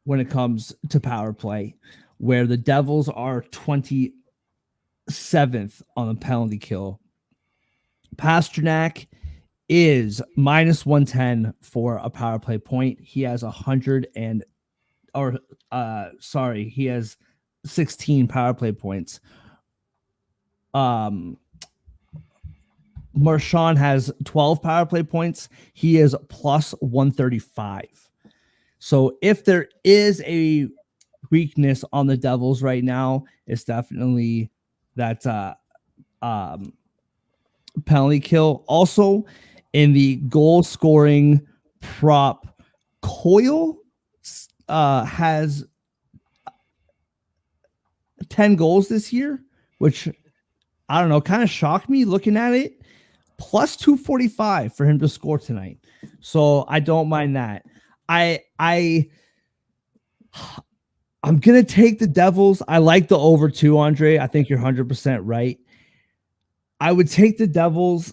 S1: when it comes to power play, where the Devils are 27th on the penalty kill. Pasternak is minus 110 for a power play point. He has he has 16 power play points. Marchand has 12 power play points. He is plus 135. So if there is a weakness on the Devils right now, it's definitely that penalty kill. Also, in the goal scoring prop, Coyle has 10 goals this year, which I don't know, kind of shocked me looking at it. Plus 245 for him to score tonight. So I don't mind that. I'm going to take the Devils. I like the over 2, Andre. I think you're 100% right. I would take the Devils.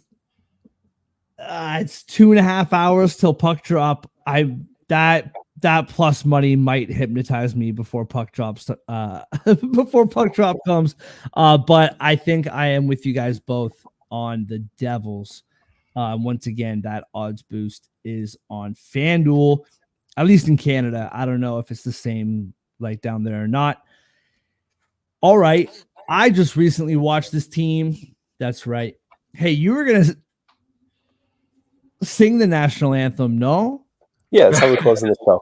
S1: It's 2.5 hours till puck drop. That plus money might hypnotize me before puck drops. Before puck drop comes. But I think I am with you guys both on the Devils. Once again, that odds boost is on FanDuel, at least in Canada. I don't know if it's the same like down there or not. All right. I just recently watched this team. That's right. Hey, you were gonna sing the national anthem, no?
S3: Yeah, that's how we're closing the show.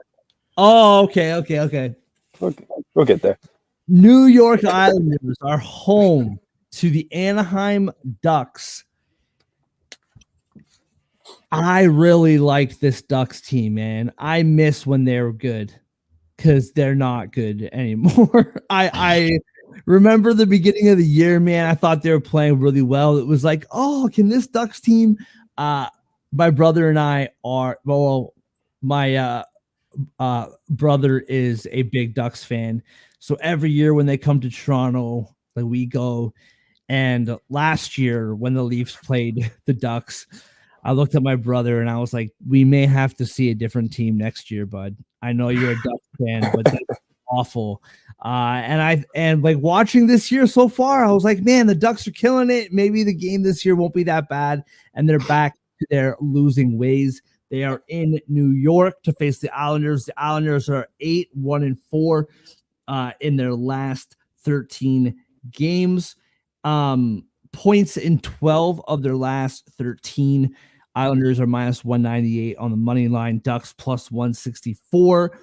S1: Oh, okay.
S3: We'll get there.
S1: New York Islanders are home to the Anaheim Ducks. I really liked this Ducks team, man. I miss when they were good because they're not good anymore. I remember the beginning of the year, man. I thought they were playing really well. It was like, oh, can this Ducks team? My brother and I are my brother is a big Ducks fan. So every year when they come to Toronto, like we go. And last year when the Leafs played the Ducks, I looked at my brother and I was like, we may have to see a different team next year, bud. I know you're a Ducks fan, but that's awful. And like watching this year so far, I was like, man, the Ducks are killing it. Maybe the game this year won't be that bad. And they're back to their losing ways. They are in New York to face the Islanders. The Islanders are 8-1-4 in their last 13 games. Points in 12 of their last 13. Islanders are minus 198 on the money line. Ducks plus 164.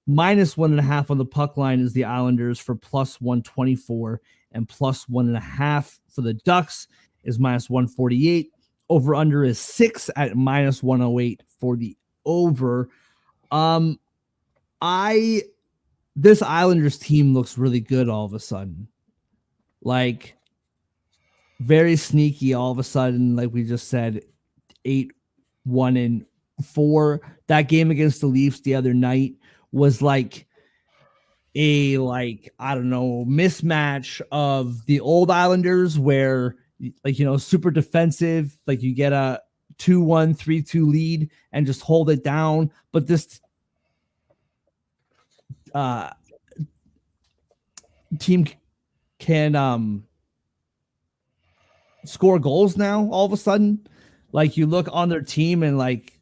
S1: Minus 1.5 on the puck line is the Islanders for plus 124, and plus 1.5 for the Ducks is minus 148. Over under is 6 at minus 108 for the over. This Islanders team looks really good all of a sudden. Like very sneaky all of a sudden, like we just said, 8-1-4. That game against the Leafs the other night was like a I don't know, mismatch of the old Islanders where super defensive, like you get a 2-1, 3-2 lead and just hold it down. But this team can score goals now all of a sudden. Like you look on their team and like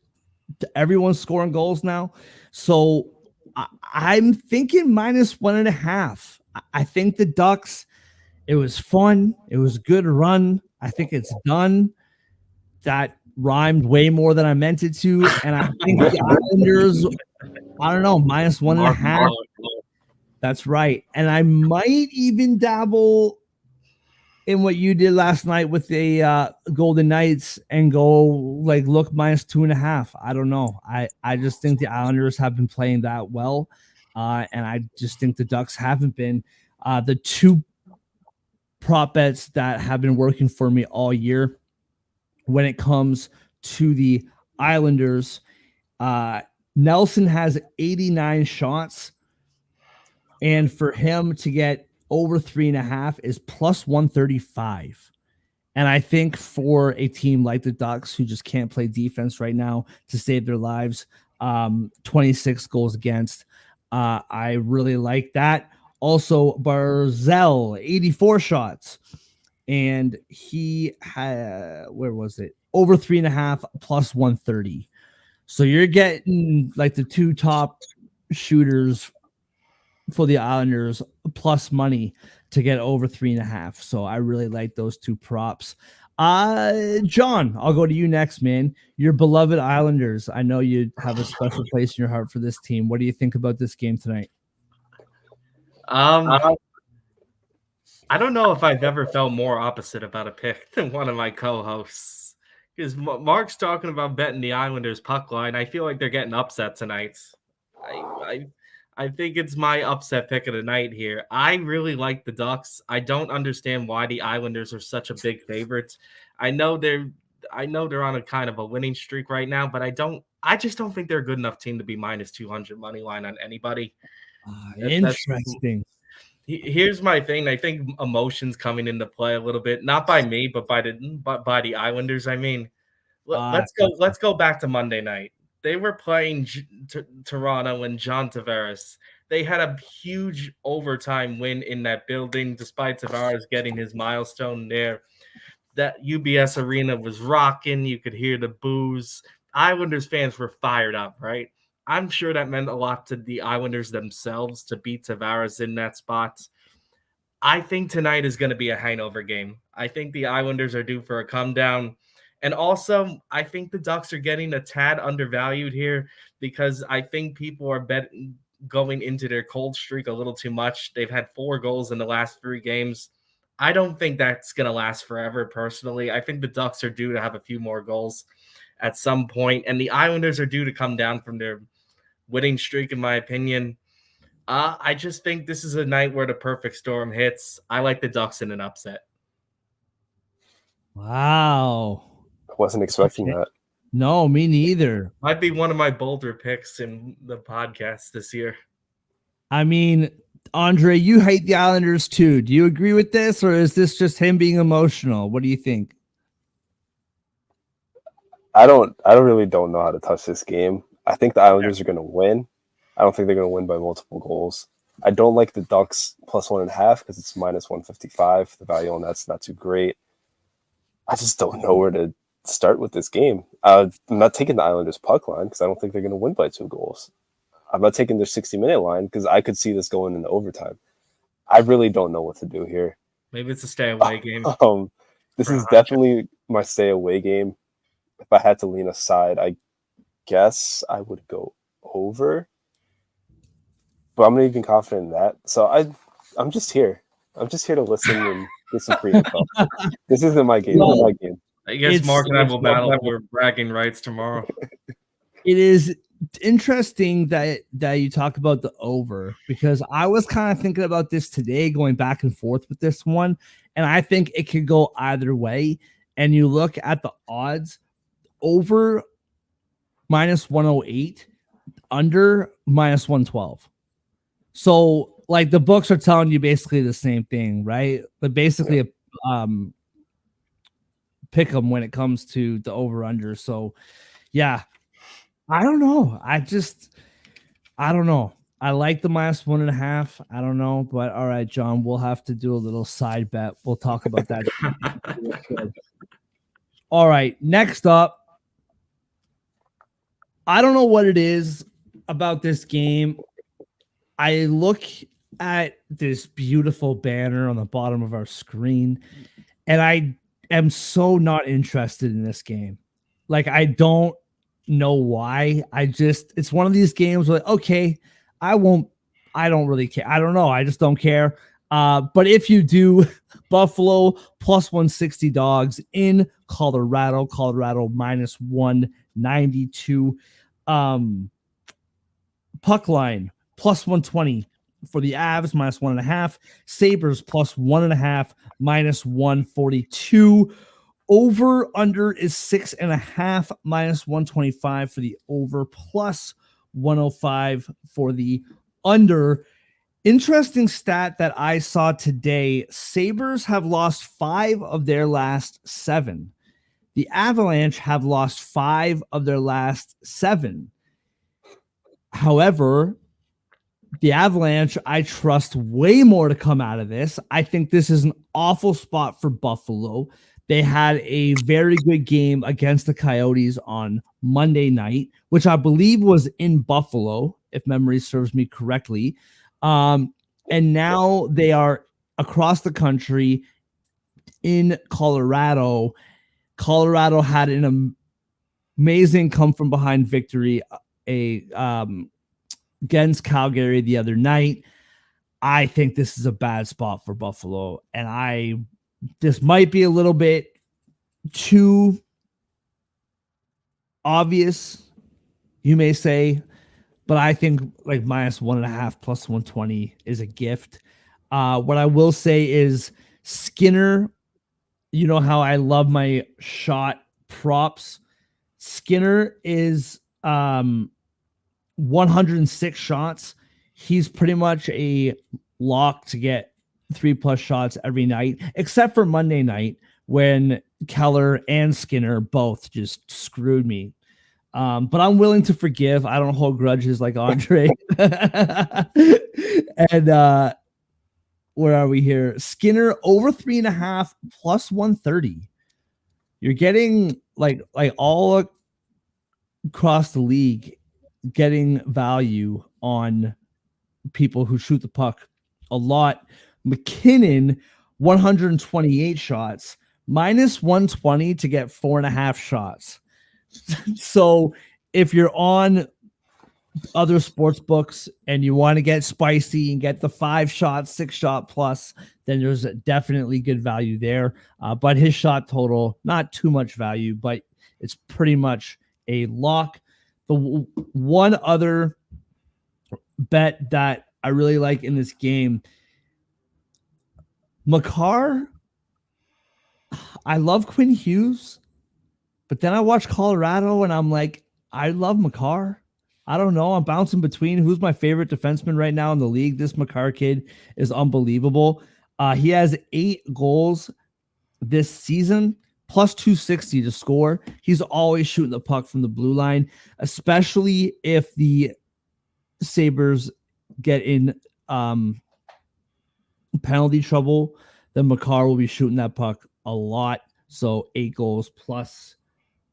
S1: everyone's scoring goals now. So I'm thinking minus 1.5. I think the Ducks, it was fun. It was a good run. I think it's done. That rhymed way more than I meant it to. And I think the Islanders, I don't know, minus 1.5. That's right. And I might even dabble in what you did last night with the Golden Knights and go like look minus 2.5. I don't know. I just think the Islanders have been playing that well. And I just think the Ducks haven't been. The two prop bets that have been working for me all year when it comes to the Islanders, Nelson has 89 shots. And for him to get over 3.5 is plus 135. And I think for a team like the Ducks, who just can't play defense right now to save their lives, 26 goals against, I really like that. Also, Barzell, 84 shots. And he had, where was it? Over 3.5 plus 130. So you're getting like the two top shooters for the Islanders plus money to get over 3.5. So I really like those two props. John, I'll go to you next, man. Your beloved Islanders. I know you have a special place in your heart for this team. What do you think about this game tonight?
S4: I don't know if I've ever felt more opposite about a pick than one of my co-hosts. Because Mark's talking about betting the Islanders puck line. I feel like they're getting upset tonight. I think it's my upset pick of the night here. I really like the Ducks. I don't understand why the Islanders are such a big favorite. I know they're on a kind of a winning streak right now, but I just don't think they're a good enough team to be minus 200 money line on anybody.
S1: Interesting.
S4: Here's my thing. I think emotions coming into play a little bit, not by me, but by the Islanders. I mean, let's go back to Monday night. They were playing Toronto and John Tavares. They had a huge overtime win in that building, despite Tavares getting his milestone there. That UBS arena was rocking. You could hear the boos. Islanders fans were fired up, right? I'm sure that meant a lot to the Islanders themselves to beat Tavares in that spot. I think tonight is going to be a hangover game. I think the Islanders are due for a come down. And also, I think the Ducks are getting a tad undervalued here because I think people are going into their cold streak a little too much. They've had 4 goals in the last 3 games. I don't think that's going to last forever, personally. I think the Ducks are due to have a few more goals at some point, and the Islanders are due to come down from their winning streak, in my opinion. I just think this is a night where the perfect storm hits. I like the Ducks in an upset.
S1: Wow.
S3: I wasn't expecting that.
S1: No, me neither.
S4: Might be one of my bolder picks in the podcast this year.
S1: I mean, Andre, you hate the Islanders too. Do you agree with this, or is this just him being emotional? What do you think?
S3: I don't know how to touch this game. I think the Islanders are going to win. I don't think they're going to win by multiple goals. I don't like the Ducks plus 1.5 because it's minus 155. The value on that's not too great. I just don't know where to start with this game. I'm not taking the Islanders puck line because I don't think they're going to win by 2 goals. I'm not taking their 60-minute line because I could see this going into overtime. I really don't know what to do here.
S4: Maybe it's a stay away game.
S3: This is definitely my stay away game. If I had to lean aside, I guess I would go over. But I'm not even confident in that. So I'm just here. I'm just here to listen and get some free info. This isn't my game. It's my game.
S4: I guess Mark and I will battle for bragging rights tomorrow.
S1: It is interesting that you talk about the over, because I was kind of thinking about this today, going back and forth with this one, and I think it could go either way. And you look at the odds, over minus 108, under minus 112. So like the books are telling you basically the same thing, right? But basically pick them when it comes to the over under. So yeah, I don't know. I don't know. I like the minus 1.5. I don't know, but all right, John, we'll have to do a little side bet. We'll talk about that. All right, next up. I don't know what it is about this game. I look at this beautiful banner on the bottom of our screen, and I am so not interested in this game. Like, I don't know why. It's one of these games where, okay, I don't really care. I don't know. I just don't care. But if you do, Buffalo plus 160 dogs in Colorado minus 192. Puck line plus 120 for the Avs, minus 1.5. Sabres plus 1.5, minus 142. Over under is 6.5, minus 125 for the over, plus 105 for the under. Interesting stat that I saw today: Sabres have lost 5 of their last 7. The Avalanche have lost 5 of their last 7. However, the Avalanche, I trust way more to come out of this. I think this is an awful spot for Buffalo. They had a very good game against the Coyotes on Monday night, which I believe was in Buffalo, if memory serves me correctly. And now they are across the country in Colorado. Colorado had an amazing come from behind victory against Calgary the other night. I think this is a bad spot for Buffalo, and this might be a little bit too obvious, you may say, but I think like minus 1.5 plus 120 is a gift. What I will say is Skinner, you know how I love my shot props. Skinner is 106 shots. He's pretty much a lock to get 3+ shots every night, except for Monday night when Keller and Skinner both just screwed me. But I'm willing to forgive. I don't hold grudges like Andre. And where are we here? Skinner over 3.5 plus 130. You're getting like all across the league, getting value on people who shoot the puck a lot. McKinnon, 128 shots, minus 120 to get 4.5 shots. So if you're on other sports books and you want to get spicy and get the 5-shot, 6-shot plus, then there's definitely good value there. But his shot total, not too much value, but it's pretty much a lock. The one other bet that I really like in this game, Makar. I love Quinn Hughes, but then I watch Colorado and I'm like, I love Makar. I don't know. I'm bouncing between who's my favorite defenseman right now in the league. This Makar kid is unbelievable. He has 8 goals this season, plus 260 to score. He's always shooting the puck from the blue line, especially if the Sabres get in penalty trouble, then Makar will be shooting that puck a lot. So 8 goals plus,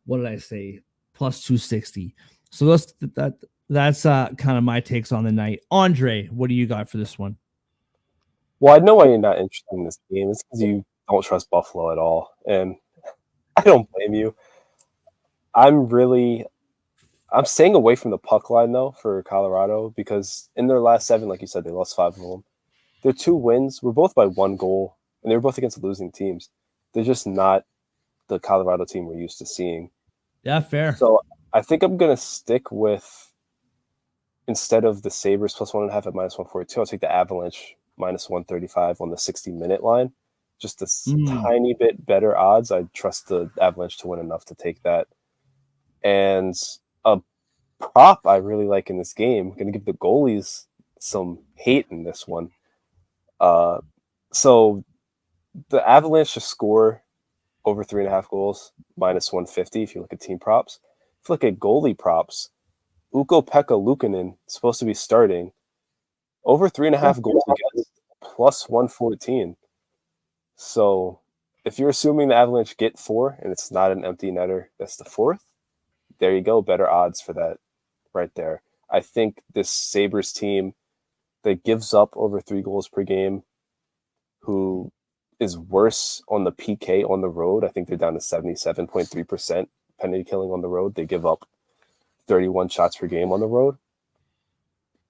S1: what did I say? Plus 260. So that's kind of my takes on the night. Andre, what do you got for this one?
S3: Well, I know why you're not interested in this game. It's because you don't trust Buffalo at all. And I don't blame you. I'm staying away from the puck line, though, for Colorado, because in their last 7, like you said, they lost 5 of them. Their 2 wins were both by 1 goal, and they were both against losing teams. They're just not the Colorado team we're used to seeing.
S1: Yeah, fair.
S3: So I think I'm going to stick with, instead of the Sabres plus 1.5 at minus 142, I'll take the Avalanche minus 135 on the 60-minute line. Just a tiny bit better odds. I trust the Avalanche to win enough to take that. And a prop I really like in this game, I'm going to give the goalies some hate in this one. So the Avalanche to score over 3.5 goals, minus 150 if you look at team props. If you look at goalie props, Ukko-Pekka Luukkonen is supposed to be starting over 3.5 goals against, plus 114. So if you're assuming the Avalanche get 4 and it's not an empty netter, that's the 4th, there you go. Better odds for that right there. I think this Sabres team that gives up over 3 goals per game, who is worse on the PK on the road. I think they're down to 77.3% penalty killing on the road. They give up 31 shots per game on the road.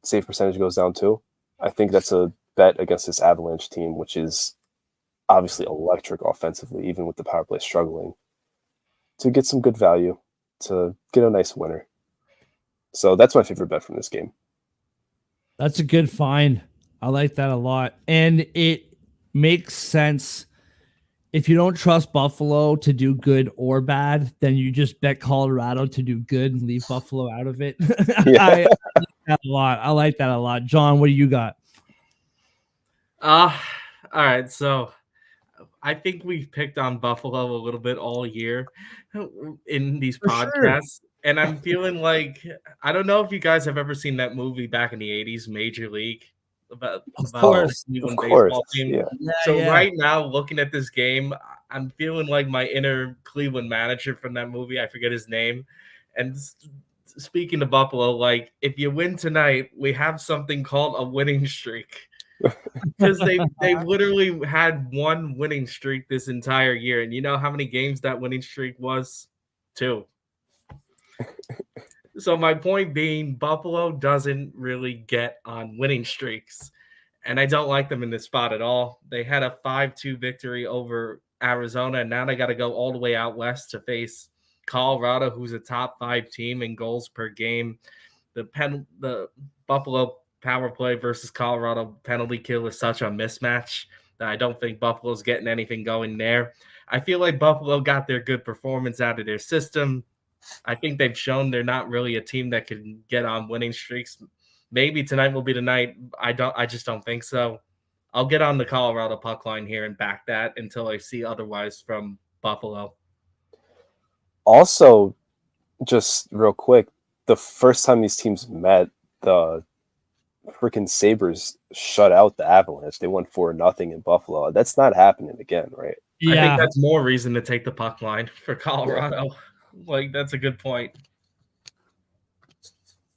S3: Save percentage goes down too. I think that's a bet against this Avalanche team, which is obviously electric offensively, even with the power play struggling, to get some good value, to get a nice winner. So that's my favorite bet from this game.
S1: That's a good find. I like that a lot. And it makes sense. If you don't trust Buffalo to do good or bad, then you just bet Colorado to do good and leave Buffalo out of it.
S3: Yeah.
S1: I like that a lot. I like that a lot. John, what do you got?
S4: All right. So I think we've picked on Buffalo a little bit all year in these podcasts. Sure. And I'm feeling like, I don't know if you guys have ever seen that movie back in the 80s, Major League, about Cleveland baseball team.
S3: Yeah.
S4: So right now, looking at this game, I'm feeling like my inner Cleveland manager from that movie. I forget his name. And speaking to Buffalo, like, if you win tonight, we have something called a winning streak. Because they've literally had 1 winning streak this entire year. And you know how many games that winning streak was? 2. So my point being, Buffalo doesn't really get on winning streaks, and I don't like them in this spot at all. They had a 5-2 victory over Arizona, and now they got to go all the way out west to face Colorado, who's a top 5 team in goals per game. The Buffalo power play versus Colorado penalty kill is such a mismatch that I don't think Buffalo's getting anything going there. I feel like Buffalo got their good performance out of their system. I think they've shown they're not really a team that can get on winning streaks. Maybe tonight will be the night. I just don't think so. I'll get on the Colorado puck line here and back that until I see otherwise from Buffalo.
S3: Also, just real quick, the first time these teams met, the freaking Sabres shut out the Avalanche. They won 4-0 in Buffalo. That's not happening again, right?
S4: Yeah. I think that's more reason to take the puck line for Colorado. Yeah. Like, that's a good point.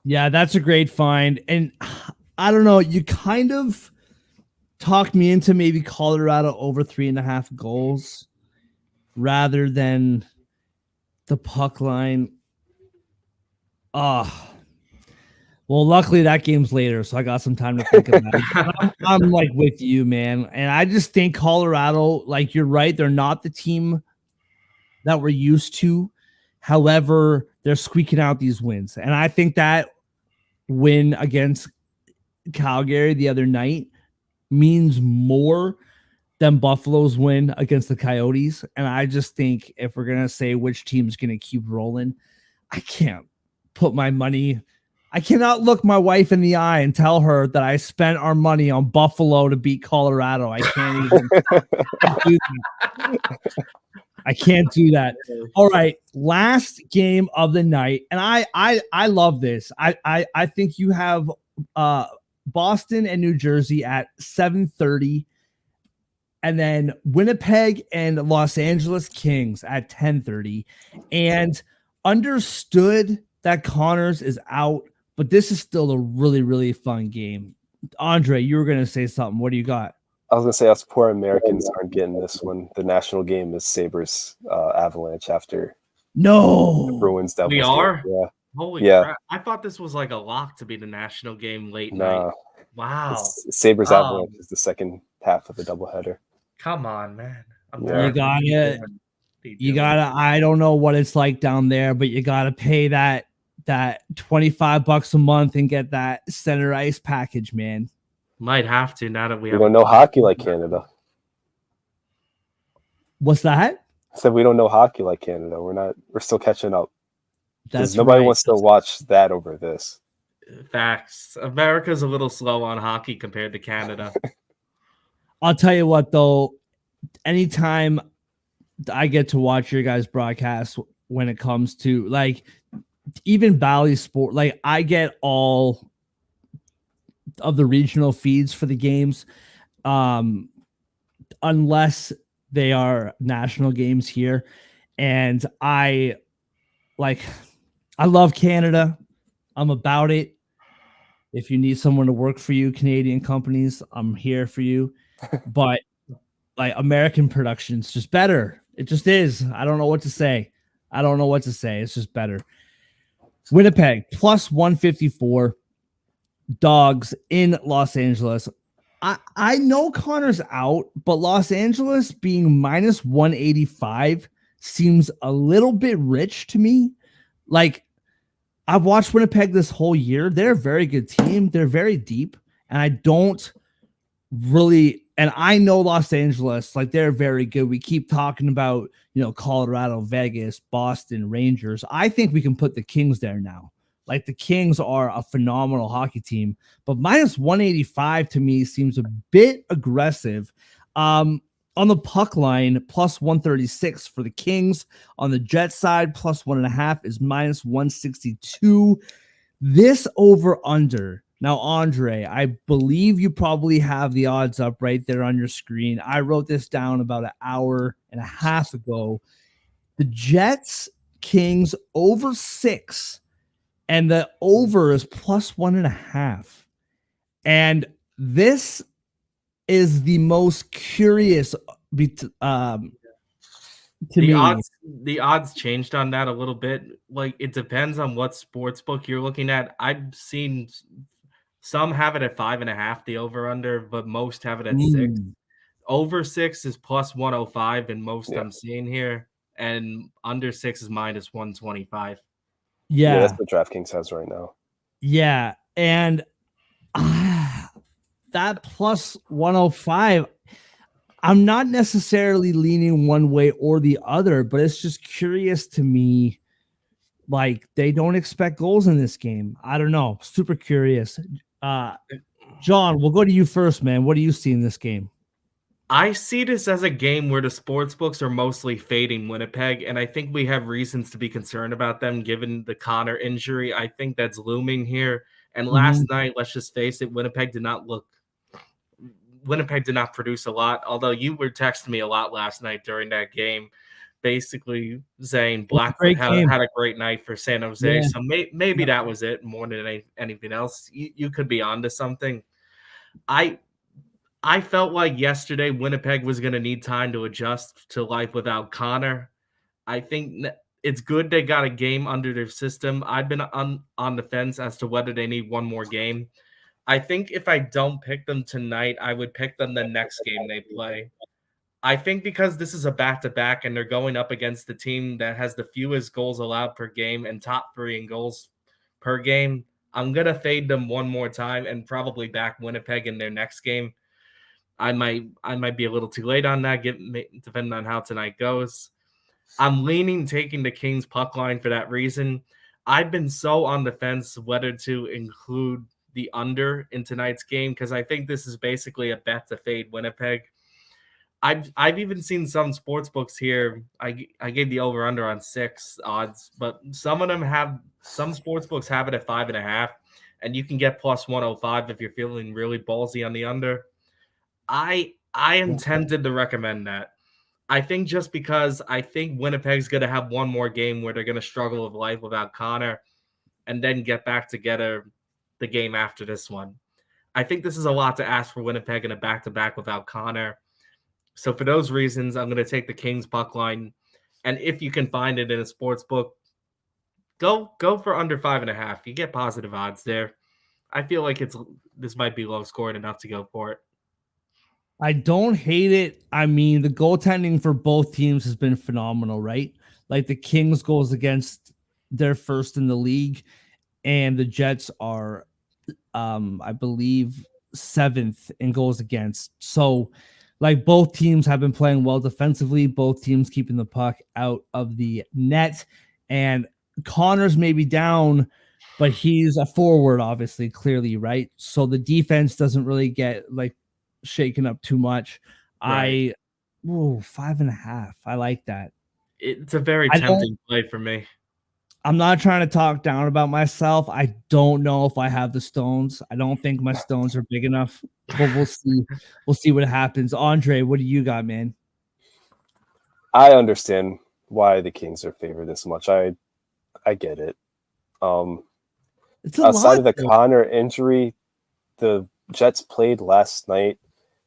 S1: Yeah, that's a great find. And I don't know, you kind of talk me into maybe Colorado over 3.5 goals rather than the puck line. Well, luckily that game's later, so I got some time to think about it. I'm like with you, man. And I just think Colorado, like you're right, they're not the team that we're used to. However, they're squeaking out these wins. And I think that win against Calgary the other night means more than Buffalo's win against the Coyotes. And I just think if we're going to say which team's going to keep rolling, I can't put my money. I cannot look my wife in the eye and tell her that I spent our money on Buffalo to beat Colorado. I can't even do that. I can't do that. All right, last game of the night, and I love this. I think you have Boston and New Jersey at 7:30, and then Winnipeg and Los Angeles Kings at 10:30. And understood that Connors is out, but this is still a really, really fun game. Andre, you were going to say something. What do you got?
S3: I was going to say us poor Americans aren't getting this one. The national game is Sabres Avalanche after
S1: No.
S3: Bruins Devils.
S4: We are?
S3: Yeah.
S4: Holy crap. I thought this was like a lock to be the national game late night. Wow.
S3: Sabres Avalanche is the second half of the doubleheader.
S4: Come on, man.
S1: You gotta, I don't know what it's like down there, but you gotta pay that $25 a month and get that center ice package, man.
S4: Might have to now that we
S3: don't know hockey like Canada.
S1: What's that?
S3: I said we don't know hockey like Canada. We're still catching up.
S1: That's
S3: nobody wants to watch that over this.
S4: Facts. America's a little slow on hockey compared to Canada.
S1: I'll tell you what though, anytime I get to watch your guys' broadcast when it comes to like even Bally Sport, like I get all of the regional feeds for the games, unless they are national games here. And I love Canada. I'm about it. If you need someone to work for you, Canadian companies, I'm here for you. But like American production's just better. It just is. I don't know what to say. It's just better. Winnipeg plus 154. Dogs in Los Angeles. I know Connor's out, but Los Angeles being minus 185 seems a little bit rich to me. Like, I've watched Winnipeg this whole year. They're a very good team. They're very deep. And I don't really, and I know Los Angeles, like they're very good. We keep talking about, Colorado, Vegas, Boston, Rangers. I think we can put the Kings there now. Like the Kings are a phenomenal hockey team, but minus 185 to me seems a bit aggressive. On the puck line, plus 136 for the Kings. On the Jet side, plus 1.5 is minus 162. This over under. Now, Andre, I believe you probably have the odds up right there on your screen. I wrote this down about an hour and a half ago. The Jets, Kings over 6. And the over is plus 1.5. And this is the most curious to me.
S4: The odds changed on that a little bit. Like it depends on what sports book you're looking at. I've seen some have it at 5.5, the over under, but most have it at 6. Over 6 is plus 105 in most I'm seeing here, and under 6 is minus 125.
S1: Yeah,
S3: that's what DraftKings has right now.
S1: Yeah, and that plus 105, I'm not necessarily leaning one way or the other, but it's just curious to me. Like they don't expect goals in this game. I don't know. Super curious. John, we'll go to you first, man. What do you see in this game?
S4: I see this as a game where the sports books are mostly fading Winnipeg, and I think we have reasons to be concerned about them given the Connor injury. I think that's looming here. And last night, let's just face it, Winnipeg did not produce a lot, although you were texting me a lot last night during that game, basically saying Blackfoot had a great night for San Jose. Yeah. So maybe that was it more than anything else. You could be onto something. I I felt like yesterday Winnipeg was going to need time to adjust to life without Connor. I think it's good they got a game under their system. I've been on the fence as to whether they need one more game. I think if I don't pick them tonight, I would pick them the next game they play. I think because this is a back-to-back and they're going up against the team that has the fewest goals allowed per game and top 3 in goals per game, I'm going to fade them one more time and probably back Winnipeg in their next game. I might be a little too late on that, depending on how tonight goes. I'm leaning taking the Kings puck line for that reason. I've been so on the fence whether to include the under in tonight's game because I think this is basically a bet to fade Winnipeg. I've even seen some sports books here. I gave the over under on 6 odds, but some sports books have it at 5.5, and you can get plus 105 if you're feeling really ballsy on the under. I am tempted to recommend that. I think just because I think Winnipeg's going to have one more game where they're going to struggle with life without Connor and then get back together the game after this one. I think this is a lot to ask for Winnipeg in a back-to-back without Connor. So for those reasons, I'm going to take the Kings puck line. And if you can find it in a sports book, go for under 5.5. You get positive odds there. I feel like this might be low scoring enough to go for it.
S1: I don't hate it. I mean, the goaltending for both teams has been phenomenal, right? Like the Kings goes against their first in the league, and the Jets are, I believe, 7th in goals against. So, like both teams have been playing well defensively. Both teams keeping the puck out of the net, and Connor's maybe down, but he's a forward, obviously, clearly, right? So the defense doesn't really get like shaken up too much.
S4: Right.
S1: 5.5. I like that.
S4: It's a very tempting play for me.
S1: I'm not trying to talk down about myself. I don't know if I have the stones. I don't think my stones are big enough, but we'll see. We'll see what happens. Andre, what do you got, man?
S3: I understand why the Kings are favored this much. I get it.
S1: It's
S3: outside of the Connor injury, the Jets played last night.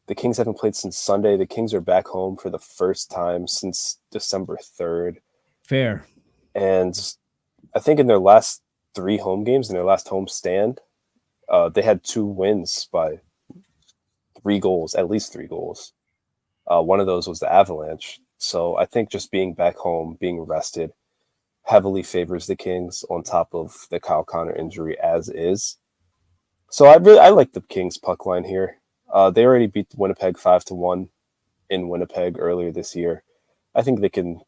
S3: The Kings haven't played since Sunday. The Kings are back home for the first time since December 3rd.
S1: Fair.
S3: And I think in their last 3 home games, in their last home stand, they had 2 wins by 3 goals, at least 3 goals. One of those was the Avalanche. So I think just being back home, being rested, heavily favors the Kings on top of the Kyle Connor injury as is. So I like the Kings puck line here. They already beat Winnipeg 5-1 in Winnipeg earlier this year. I think they can,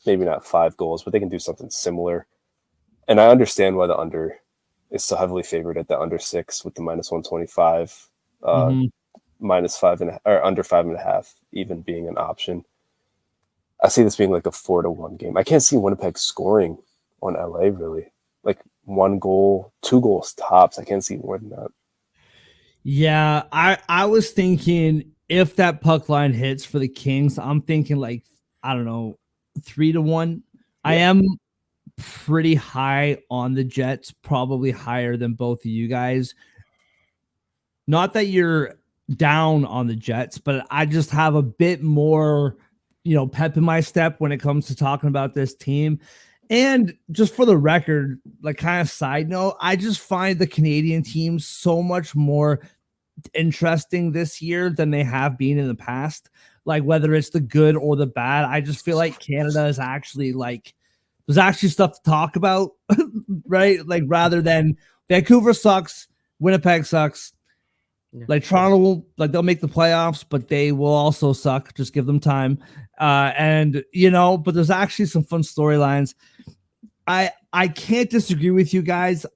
S3: maybe not 5 goals, but they can do something similar. And I understand why the under is so heavily favored at the under 6 with the minus 125, minus 5.5 or under 5.5 even being an option. I see this being like a 4-1 game. I can't see Winnipeg scoring on LA really. Like 1 goal, 2 goals tops. I can't see more than that.
S1: Yeah, I was thinking if that puck line hits for the Kings, I'm thinking like, I don't know, 3-1. Yeah. I am pretty high on the Jets, probably higher than both of you guys. Not that you're down on the Jets, but I just have a bit more, pep in my step when it comes to talking about this team. And just for the record, like kind of side note, I just find the Canadian teams so much more interesting this year than they have been in the past. Like whether it's the good or the bad, I just feel like Canada is actually like, there's actually stuff to talk about, right? Like rather than Vancouver sucks, Winnipeg sucks. Yeah. Like Toronto will, like they'll make the playoffs, but they will also suck. Just give them time. But there's actually some fun storylines. I can't disagree with you guys.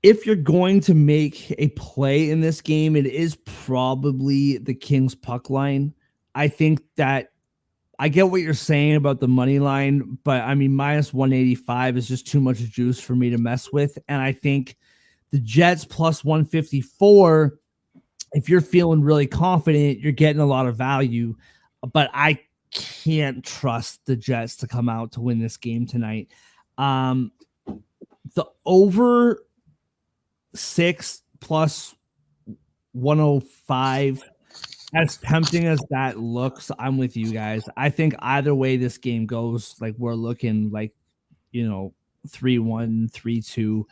S1: If you're going to make a play in this game, it is probably the Kings puck line. I think that I get what you're saying about the money line, but I mean, minus 185 is just too much juice for me to mess with. And I think the Jets plus 154, if you're feeling really confident, you're getting a lot of value, but I can't trust the Jets to come out to win this game tonight. The over 6 plus 105. As tempting as that looks, I'm with you guys. I think either way this game goes, like we're looking like, 3-1, 3-2.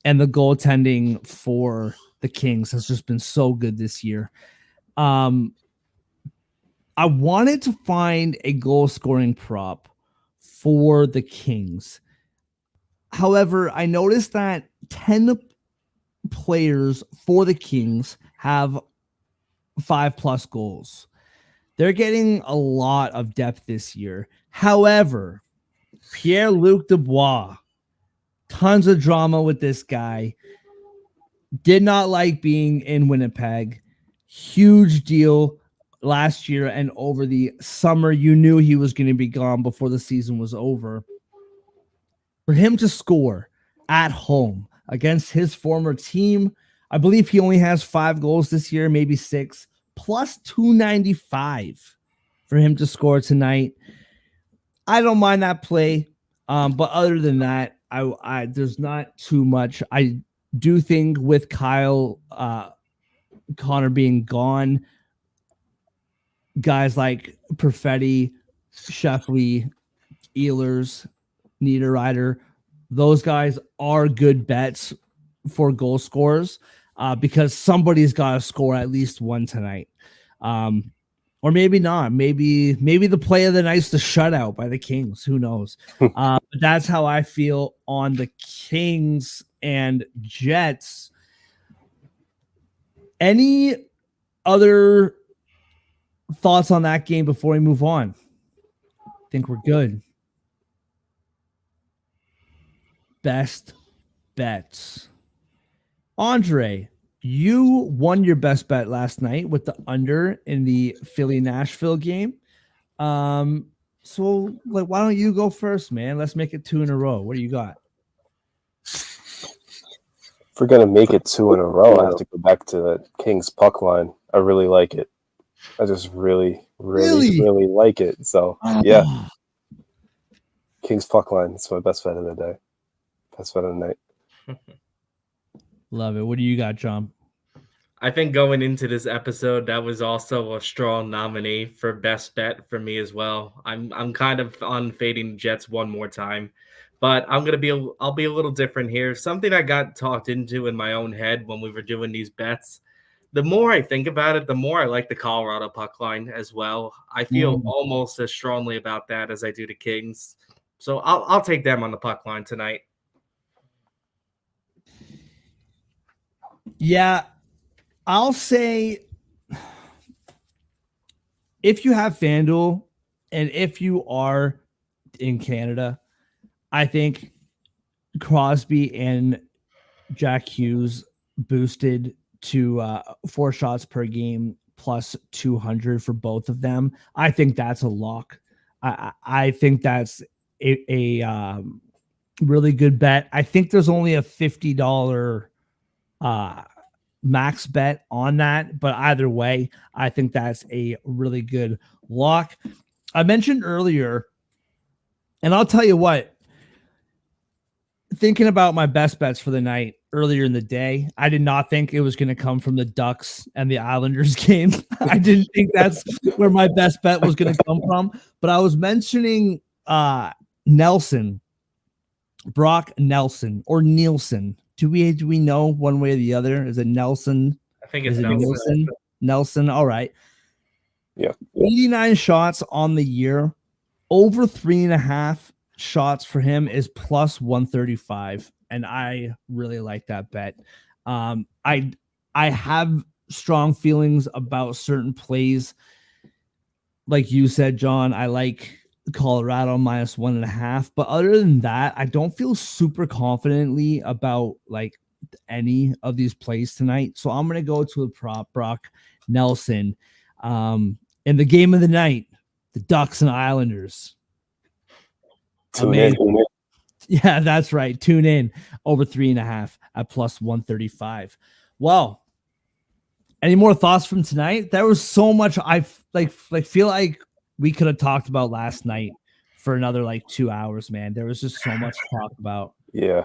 S1: And the goaltending for the Kings has just been so good this year. I wanted to find a goal scoring prop for the Kings. However, I noticed that 10 players for the Kings have 5+ goals. They're getting a lot of depth this year. However, Pierre-Luc Dubois, tons of drama with this guy. Did not like being in Winnipeg. Huge deal last year and over the summer. You knew he was going to be gone before the season was over. For him to score at home against his former team, I believe he only has 5 goals this year, maybe 6, plus 295 for him to score tonight. I don't mind that play. But other than that, I there's not too much. I do think with Kyle Connor being gone, guys like Perfetti, Sheffley, Ehlers, Niederreiter, those guys are good bets for goal scorers because somebody's got to score at least one tonight. Or maybe not. Maybe the play of the night's the shutout by the Kings. Who knows? But that's how I feel on the Kings and Jets. Any other thoughts on that game before we move on? I think we're good. Best bets. Andre, you won your best bet last night with the under in the Philly-Nashville game. So why don't you go first, man? Let's make it 2 in a row. What do you got?
S3: If we're going to make it 2 in a row, I have to go back to the Kings puck line. I really like it. I just really like it. So, yeah. Kings puck line. It's my best bet of the day. Best bet of the night.
S1: Love it. What do you got, John?
S4: I think going into this episode, that was also a strong nominee for best bet for me as well. I'm kind of on fading Jets one more time, but I'll be a little different here. Something I got talked into in my own head when we were doing these bets. The more I think about it, the more I like the Colorado puck line as well. I feel almost as strongly about that as I do the Kings. So I'll take them on the puck line tonight.
S1: Yeah, I'll say if you have FanDuel and if you are in Canada, I think Crosby and Jack Hughes boosted to 4 shots per game plus 200 for both of them. I think that's a lock. I think that's a really good bet. I think there's only a $50 max bet on that, but either way, I think that's a really good lock. I mentioned earlier, and I'll tell you what, thinking about my best bets for the night earlier in the day, I did not think it was going to come from the Ducks and the Islanders game. I didn't think that's where my best bet was going to come from, but I was mentioning Nelson, Brock Nelson or Nielsen. Do we know one way or the other? Is it Nelson?
S4: I think it's Nelson.
S1: Nelson. All right.
S3: Yeah.
S1: 89 shots on the year. Over 3.5 shots for him is plus 135. And I really like that bet. I have strong feelings about certain plays. Like you said, John, I like Colorado minus 1.5, but other than that, I don't feel super confidently about like any of these plays tonight. So I'm gonna go to a prop, Brock Nelson. In the game of the night, the Ducks and Islanders.
S3: Tune in.
S1: Yeah, that's right. Tune in over 3.5 at plus 135. Well, any more thoughts from tonight? There was so much I feel like we could have talked about last night for another 2 hours, man. There was just so much to talk about.
S3: Yeah.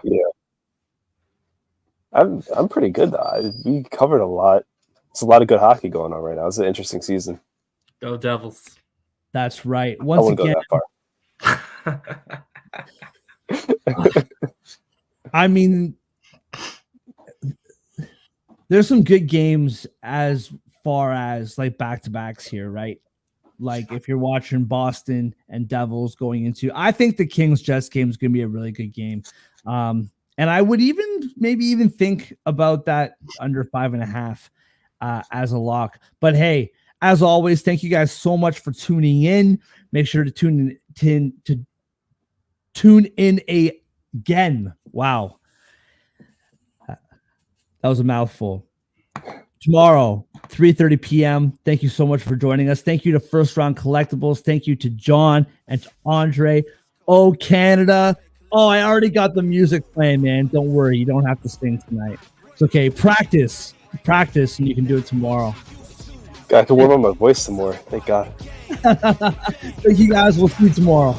S3: I'm pretty good though. We covered a lot. There's a lot of good hockey going on right now. It's an interesting season.
S4: Go Devils.
S1: That's right.
S3: I
S1: Once
S3: wouldn't
S1: again,
S3: go that far.
S1: I mean, there's some good games as far as like back-to-backs here, right? Like if you're watching Boston and Devils going into, I think the Kings-Jets game is going to be a really good game. And I would even think about that under 5.5 as a lock. But hey, as always, thank you guys so much for tuning in. Make sure to tune in again. Wow. That was a mouthful. Tomorrow, 3:30 p.m. Thank you so much for joining us. Thank you to First Round Collectibles. Thank you to John and to Andre. Oh, Canada. Oh, I already got the music playing, man. Don't worry. You don't have to sing tonight. It's okay. Practice, and you can do it tomorrow.
S3: I can warm up my voice some more. Thank God.
S1: Thank you guys. We'll see you tomorrow.